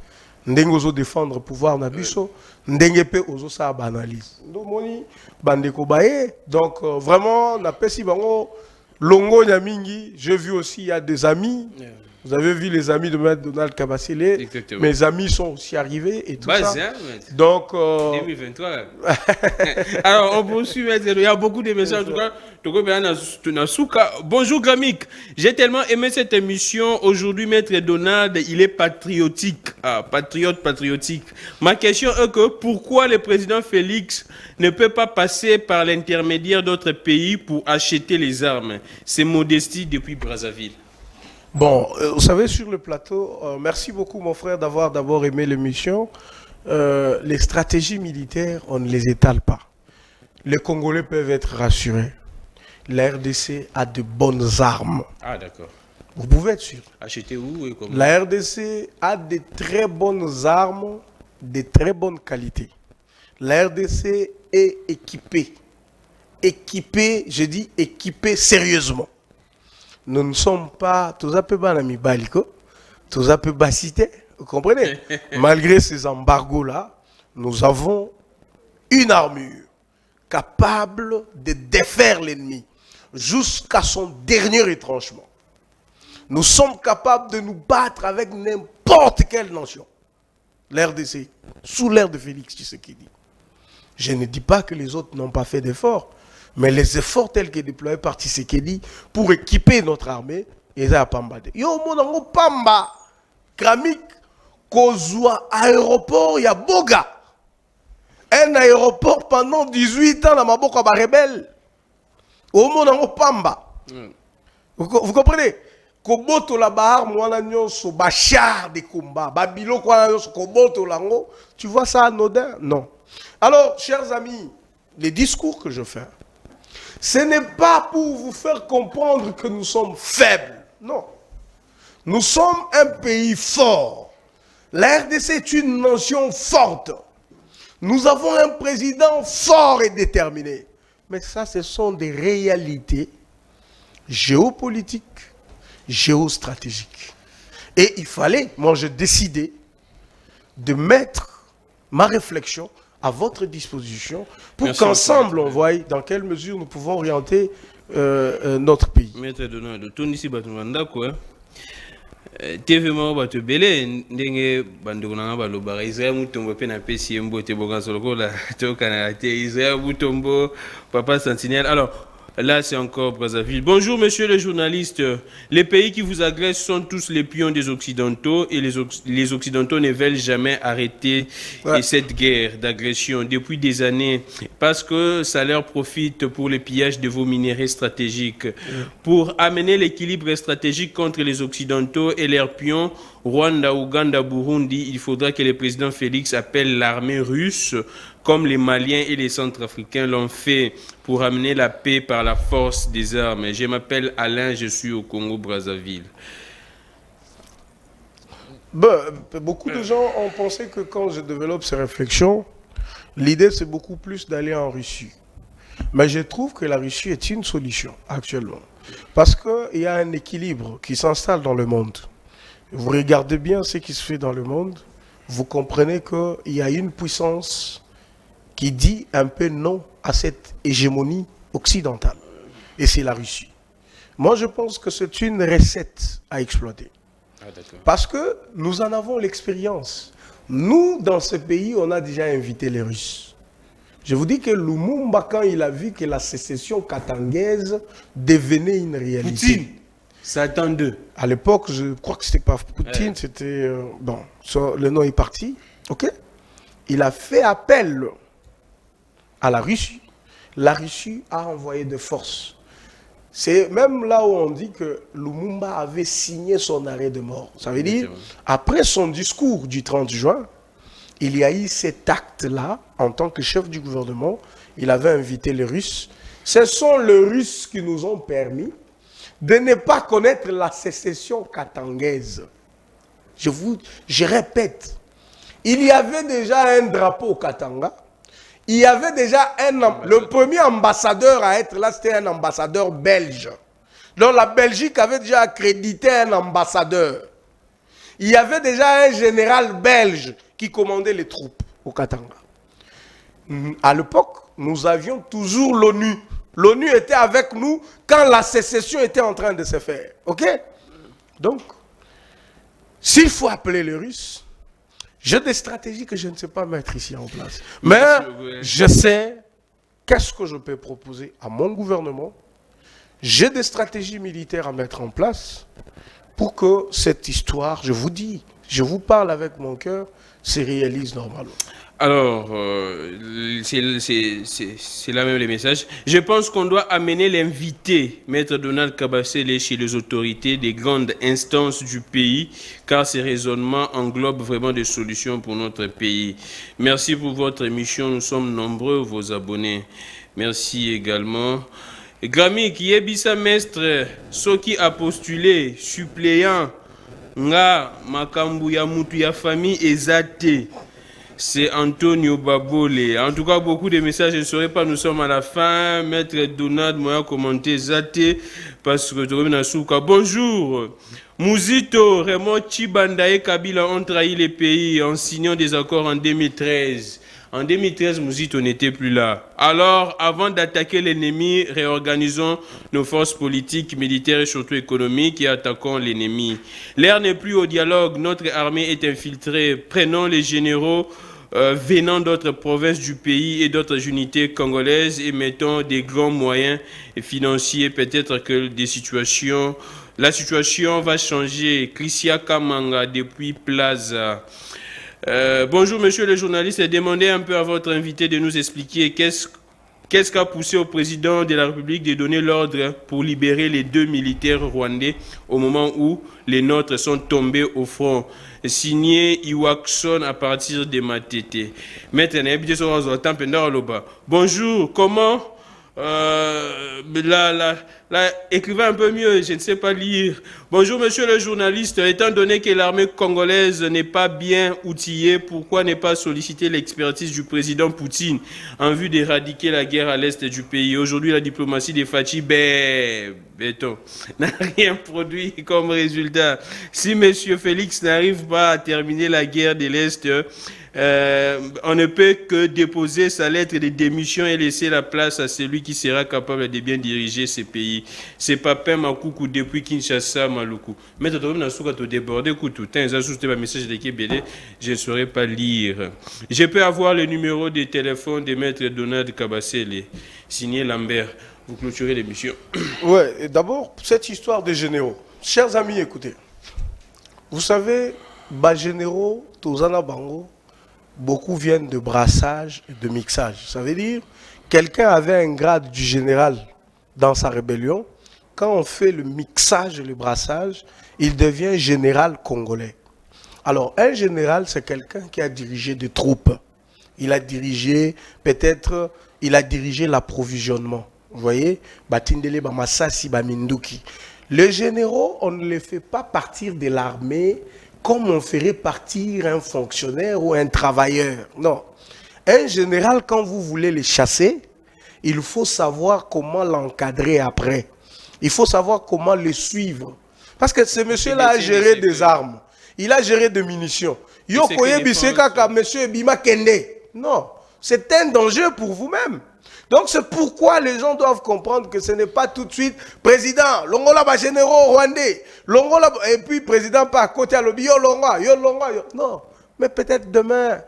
Ndenge ozo défendre pouvoir na biso, ndenge pe ozo sa banalise. Ndomoni bandeko bae, donc vraiment na pesi bango longo nyamingi, j'ai vu aussi il y a des amis. Vous avez vu les amis de Maître Donald Kabasele. Mes amis sont aussi arrivés et tout ça. Donc 2023. Alors on poursuit, il y a beaucoup de messages en tout cas. Bonjour Gramik, j'ai tellement aimé cette émission. Aujourd'hui Maître Donald, il est patriotique. Patriotique. Ma question est que pourquoi le président Félix ne peut pas passer par l'intermédiaire d'autres pays pour acheter les armes? C'est Modestie depuis Brazzaville. Bon, vous savez, sur le plateau, merci beaucoup mon frère d'avoir d'abord aimé l'émission. Les stratégies militaires, on ne les étale pas. Les Congolais peuvent être rassurés. La RDC a de bonnes armes. Ah d'accord. Vous pouvez être sûr. Acheter où et comment? La RDC a de très bonnes armes, de très bonne qualité. La RDC est équipée. Équipée, je dis équipée sérieusement. Nous ne sommes pas tous à peu banami baliko, tous à peu basité, vous comprenez? Malgré ces embargos-là, nous avons une armure capable de défaire l'ennemi jusqu'à son dernier retranchement. Nous sommes capables de nous battre avec n'importe quelle nation. L'RDC, sous l'ère de Félix Tshisekedi. Je ne dis pas que les autres n'ont pas fait d'efforts. Mais les efforts tels que déployés par Tshisekedi pour équiper notre armée, ils ont Pamba. Yo, mon Pamba, Kramik, Kozwa, aéroport, il y a Boga. Un aéroport pendant 18 ans dans ma boca rebelle. Au mon Pamba. Vous comprenez? Koboto la bahar, moi, nyonso, bachar de combat, babilo, quoi, koboto lango. Tu vois ça anodin? Non. Alors, chers amis, les discours que je fais, ce n'est pas pour vous faire comprendre que nous sommes faibles. Non. Nous sommes un pays fort. La RDC est une nation forte. Nous avons un président fort et déterminé. Mais ça, ce sont des réalités géopolitiques, géostratégiques. Et il fallait, moi j'ai décidé de mettre ma réflexion à votre disposition pour qu'ensemble on voie dans quelle mesure nous pouvons orienter notre pays. Maître Donald, tout ici batumanda quoi. TV ma ba to belé ndenge bandeko na ba lobara Israël mutombo pe na pesi mbote bonga solo la to kana te Israël mutombo papa sentinelle. Alors Là, c'est encore Brazzaville. Bonjour, monsieur le journaliste. Les pays qui vous agressent sont tous les pions des Occidentaux et les Occidentaux ne veulent jamais arrêter cette guerre d'agression depuis des années parce que ça leur profite pour le pillage de vos minéraux stratégiques. Pour amener l'équilibre stratégique contre les Occidentaux et leurs pions, Rwanda, Ouganda, Burundi, il faudra que le président Félix appelle l'armée russe comme les Maliens et les Centrafricains l'ont fait pour amener la paix par la force des armes. Je m'appelle Alain, je suis au Congo-Brazzaville. Beaucoup de gens ont pensé que quand je développe ces réflexions, l'idée c'est beaucoup plus d'aller en Russie. Mais je trouve que la Russie est une solution actuellement. Parce qu'il y a un équilibre qui s'installe dans le monde. Vous regardez bien ce qui se fait dans le monde, vous comprenez qu'il y a une puissance qui dit un peu non à cette hégémonie occidentale. Et c'est la Russie. Moi, je pense que c'est une recette à exploiter. Parce que nous en avons l'expérience. Nous, dans ce pays, on a déjà invité les Russes. Je vous dis que Lumumba, quand il a vu que la sécession katangaise devenait une réalité. Poutine, Satan 2. À l'époque, je crois que c'était pas Poutine, c'était... bon, le nom est parti, ok. Il a fait appel à la Russie. La Russie a envoyé des forces. C'est même là où on dit que Lumumba avait signé son arrêt de mort. Ça veut dire, après son discours du 30 juin, il y a eu cet acte-là, en tant que chef du gouvernement, il avait invité les Russes. Ce sont les Russes qui nous ont permis de ne pas connaître la sécession katangaise. Je répète, il y avait déjà un drapeau au Katanga. Il y avait déjà le premier ambassadeur à être là, c'était un ambassadeur belge. Donc la Belgique avait déjà accrédité un ambassadeur. Il y avait déjà un général belge qui commandait les troupes au Katanga. À l'époque, nous avions toujours l'ONU. L'ONU était avec nous quand la sécession était en train de se faire. Ok? Donc, s'il faut appeler les Russes, j'ai des stratégies que je ne sais pas mettre ici en place. Mais je sais qu'est-ce que je peux proposer à mon gouvernement. J'ai des stratégies militaires à mettre en place pour que cette histoire, je vous dis, je vous parle avec mon cœur, se réalise normalement. Alors, c'est là même le message. Je pense qu'on doit amener l'invité, Maître Donald Kabasele, chez les autorités des grandes instances du pays, car ces raisonnements englobent vraiment des solutions pour notre pays. Merci pour votre émission. Nous sommes nombreux, vos abonnés. Merci également. Grammy, qui est bisa mestre, ceux qui a postulé, suppléant, nga makambu ya mutu ya famille ezate. C'est Antonio Babole. En tout cas, beaucoup de messages, je ne saurais pas, nous sommes à la fin. Maître Donald, moi, commenté Zate, parce que Nasuka. Bonjour. Mouzito, Raymond Chibanda et Kabila ont trahi les pays en signant des accords en 2013. En 2013, Mouzito n'était plus là. Alors, avant d'attaquer l'ennemi, réorganisons nos forces politiques, militaires et surtout économiques et attaquons l'ennemi. L'ère n'est plus au dialogue. Notre armée est infiltrée. Prenons les généraux venant d'autres provinces du pays et d'autres unités congolaises et mettons des grands moyens financiers. Peut-être que la situation va changer. Christia Kamanga depuis Plaza. Bonjour monsieur le journaliste, demandez un peu à votre invité de nous expliquer qu'est-ce qui a poussé au président de la République de donner l'ordre pour libérer les 2 militaires rwandais au moment où les nôtres sont tombés au front. Signé Iwakson à partir de Matete. Maître bonjour, comment écrivez un peu mieux, je ne sais pas lire. Bonjour monsieur le journaliste, étant donné que l'armée congolaise n'est pas bien outillée, pourquoi ne pas solliciter l'expertise du président Poutine en vue d'éradiquer la guerre à l'est du pays? Aujourd'hui, la diplomatie des Fachi béton n'a rien produit comme résultat. Si monsieur Félix n'arrive pas à terminer la guerre de l'Est, on ne peut que déposer sa lettre de démission et laisser la place à celui qui sera capable de bien diriger ces pays. C'est Papin Makoukou depuis Kinshasa, Maluku. Mais tu as débordé, message de Kébélé, je ne saurais pas lire. Je peux avoir le numéro de téléphone de Maître Donald Kabasele, signé Lambert. Vous clôturez l'émission. Ouais, d'abord, cette histoire des généraux. Chers amis, écoutez. Vous savez, bas généraux, Tozana Bango, beaucoup viennent de brassage et de mixage. Ça veut dire, quelqu'un avait un grade du général dans sa rébellion. Quand on fait le mixage et le brassage, il devient général congolais. Alors, un général, c'est quelqu'un qui a dirigé des troupes. Il a dirigé, peut-être, il a dirigé l'approvisionnement. Vous voyez, Batindele, Bamassasi, Baminduki. Les généraux, on ne les fait pas partir de l'armée comme on ferait partir un fonctionnaire ou un travailleur. Non. Un général, quand vous voulez le chasser, il faut savoir comment l'encadrer après. Il faut savoir comment le suivre. Parce que ce monsieur-là a géré des armes. Il a géré des munitions. Yokoye Bisekaka, monsieur Bima Kende. Non. C'est un danger pour vous-même. Donc c'est pourquoi les gens doivent comprendre que ce n'est pas tout de suite président, Longola ba généraux rwandais, Longola et puis président pas à côté à l'obi, yo Longola. Non, mais peut-être demain,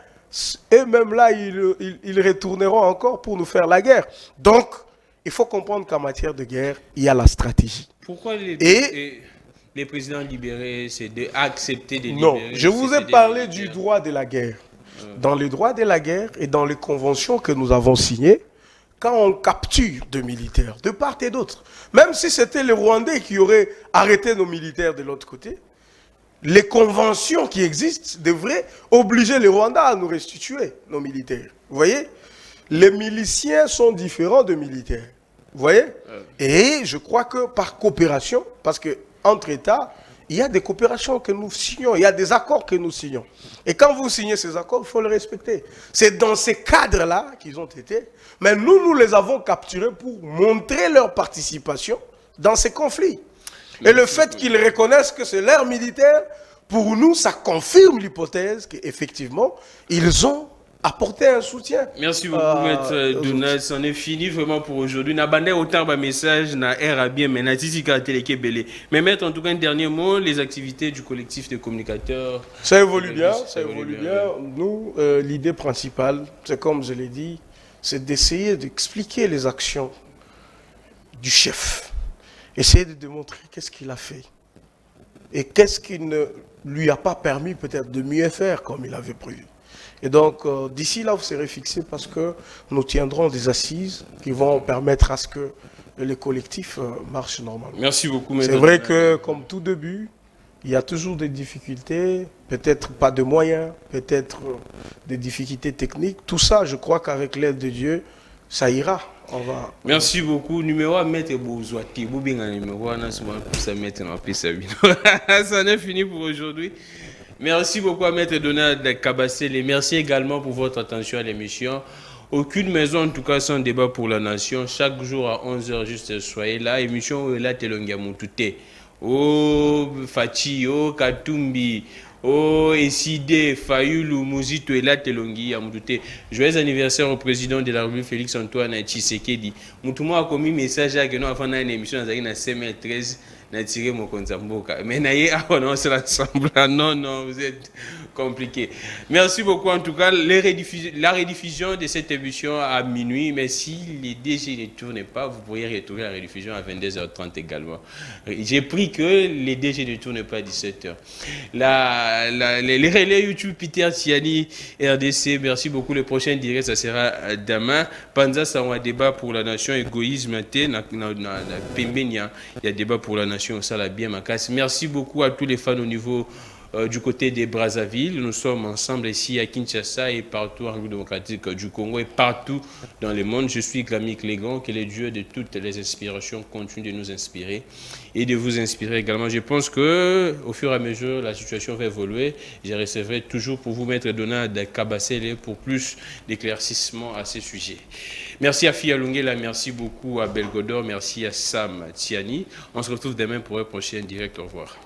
eux-mêmes là, ils retourneront encore pour nous faire la guerre. Donc, il faut comprendre qu'en matière de guerre, il y a la stratégie. Pourquoi les présidents libérés, c'est d'accepter de libérer? Non, je vous ai parlé du droit de la guerre. Dans les droits de la guerre et dans les conventions que nous avons signées, quand on capture de militaires, de part et d'autre, même si c'était les Rwandais qui auraient arrêté nos militaires de l'autre côté, les conventions qui existent devraient obliger les Rwandais à nous restituer nos militaires. Vous voyez? Les miliciens sont différents de militaires. Vous voyez? Et je crois que par coopération, parce qu'entre États, il y a des coopérations que nous signons, il y a des accords que nous signons. Et quand vous signez ces accords, il faut les respecter. C'est dans ces cadres-là qu'ils ont été. Mais nous les avons capturés pour montrer leur participation dans ces conflits. Et le fait qu'ils reconnaissent que c'est leur militaire, pour nous, ça confirme l'hypothèse qu'effectivement, ils ont apporter un soutien. Merci beaucoup, Maître Donald. C'en est fini vraiment pour aujourd'hui. N'a pas autant de messages, n'a air bien, mais n'a belé. Mais Maître, en tout cas, un dernier mot, les activités du collectif de communicateurs. Ça évolue bien, ça évolue bien. Nous, l'idée principale, c'est comme je l'ai dit, c'est d'essayer d'expliquer les actions du chef. Essayer de démontrer qu'est-ce qu'il a fait. Et qu'est-ce qui ne lui a pas permis peut-être de mieux faire comme il avait prévu. Et donc, d'ici là, vous serez fixés parce que nous tiendrons des assises qui vont permettre à ce que les collectifs marchent normalement. Merci beaucoup, c'est vrai que, comme tout début, il y a toujours des difficultés, peut-être pas de moyens, peut-être des difficultés techniques. Tout ça, je crois qu'avec l'aide de Dieu, ça ira. Merci beaucoup. Numéro à mettre Bouzouati. Boubinga numéro à ça mettre en paix. Ça en est fini pour aujourd'hui. Merci beaucoup à Maître Donald Kabassele. Merci également pour votre attention à l'émission. Aucune maison, en tout cas, sans débat pour la nation. Chaque jour à 11h, juste soyez là. Émission là, Telongia Moutouté. Oh, Fachi, oh, Katumbi. Oh, Eside, Fayulu, Mouzito, et là, Telongi, Amoudouté. Joyeux anniversaire au président de la République, Félix Antoine Tshisekedi. Moutouma a commis message à que nous avons une émission dans la CM13. n'a tiré mon compte Zamboka. Mais on se rassemble. Non, vous êtes compliqué. Merci beaucoup en tout cas. La rediffusion de cette émission à minuit, mais si les DG ne tournent pas, vous pourriez retourner la rediffusion à 22h30 également. J'ai pris que les DG ne tournent pas à 17h. Les relais YouTube, Peter Tiani, RDC, merci beaucoup. Le prochain direct, ça sera demain. Panza, ça va un débat pour la nation, égoïsme, il y a débat pour la nation, ça l'a bien ma casse. Merci beaucoup à tous les fans au niveau du côté des Brazzaville. Nous sommes ensemble ici à Kinshasa et partout en République démocratique du Congo et partout dans le monde. Je suis Glamy Clégon, que le Dieu de toutes les inspirations continue de nous inspirer et de vous inspirer également. Je pense qu'au fur et à mesure, la situation va évoluer. Je recevrai toujours pour vous mettre Donald Kabassele pour plus d'éclaircissement à ces sujets. Merci à Fia Lungela, merci beaucoup à Belgodor, merci à Sam Tiani. On se retrouve demain pour un prochain direct. Au revoir.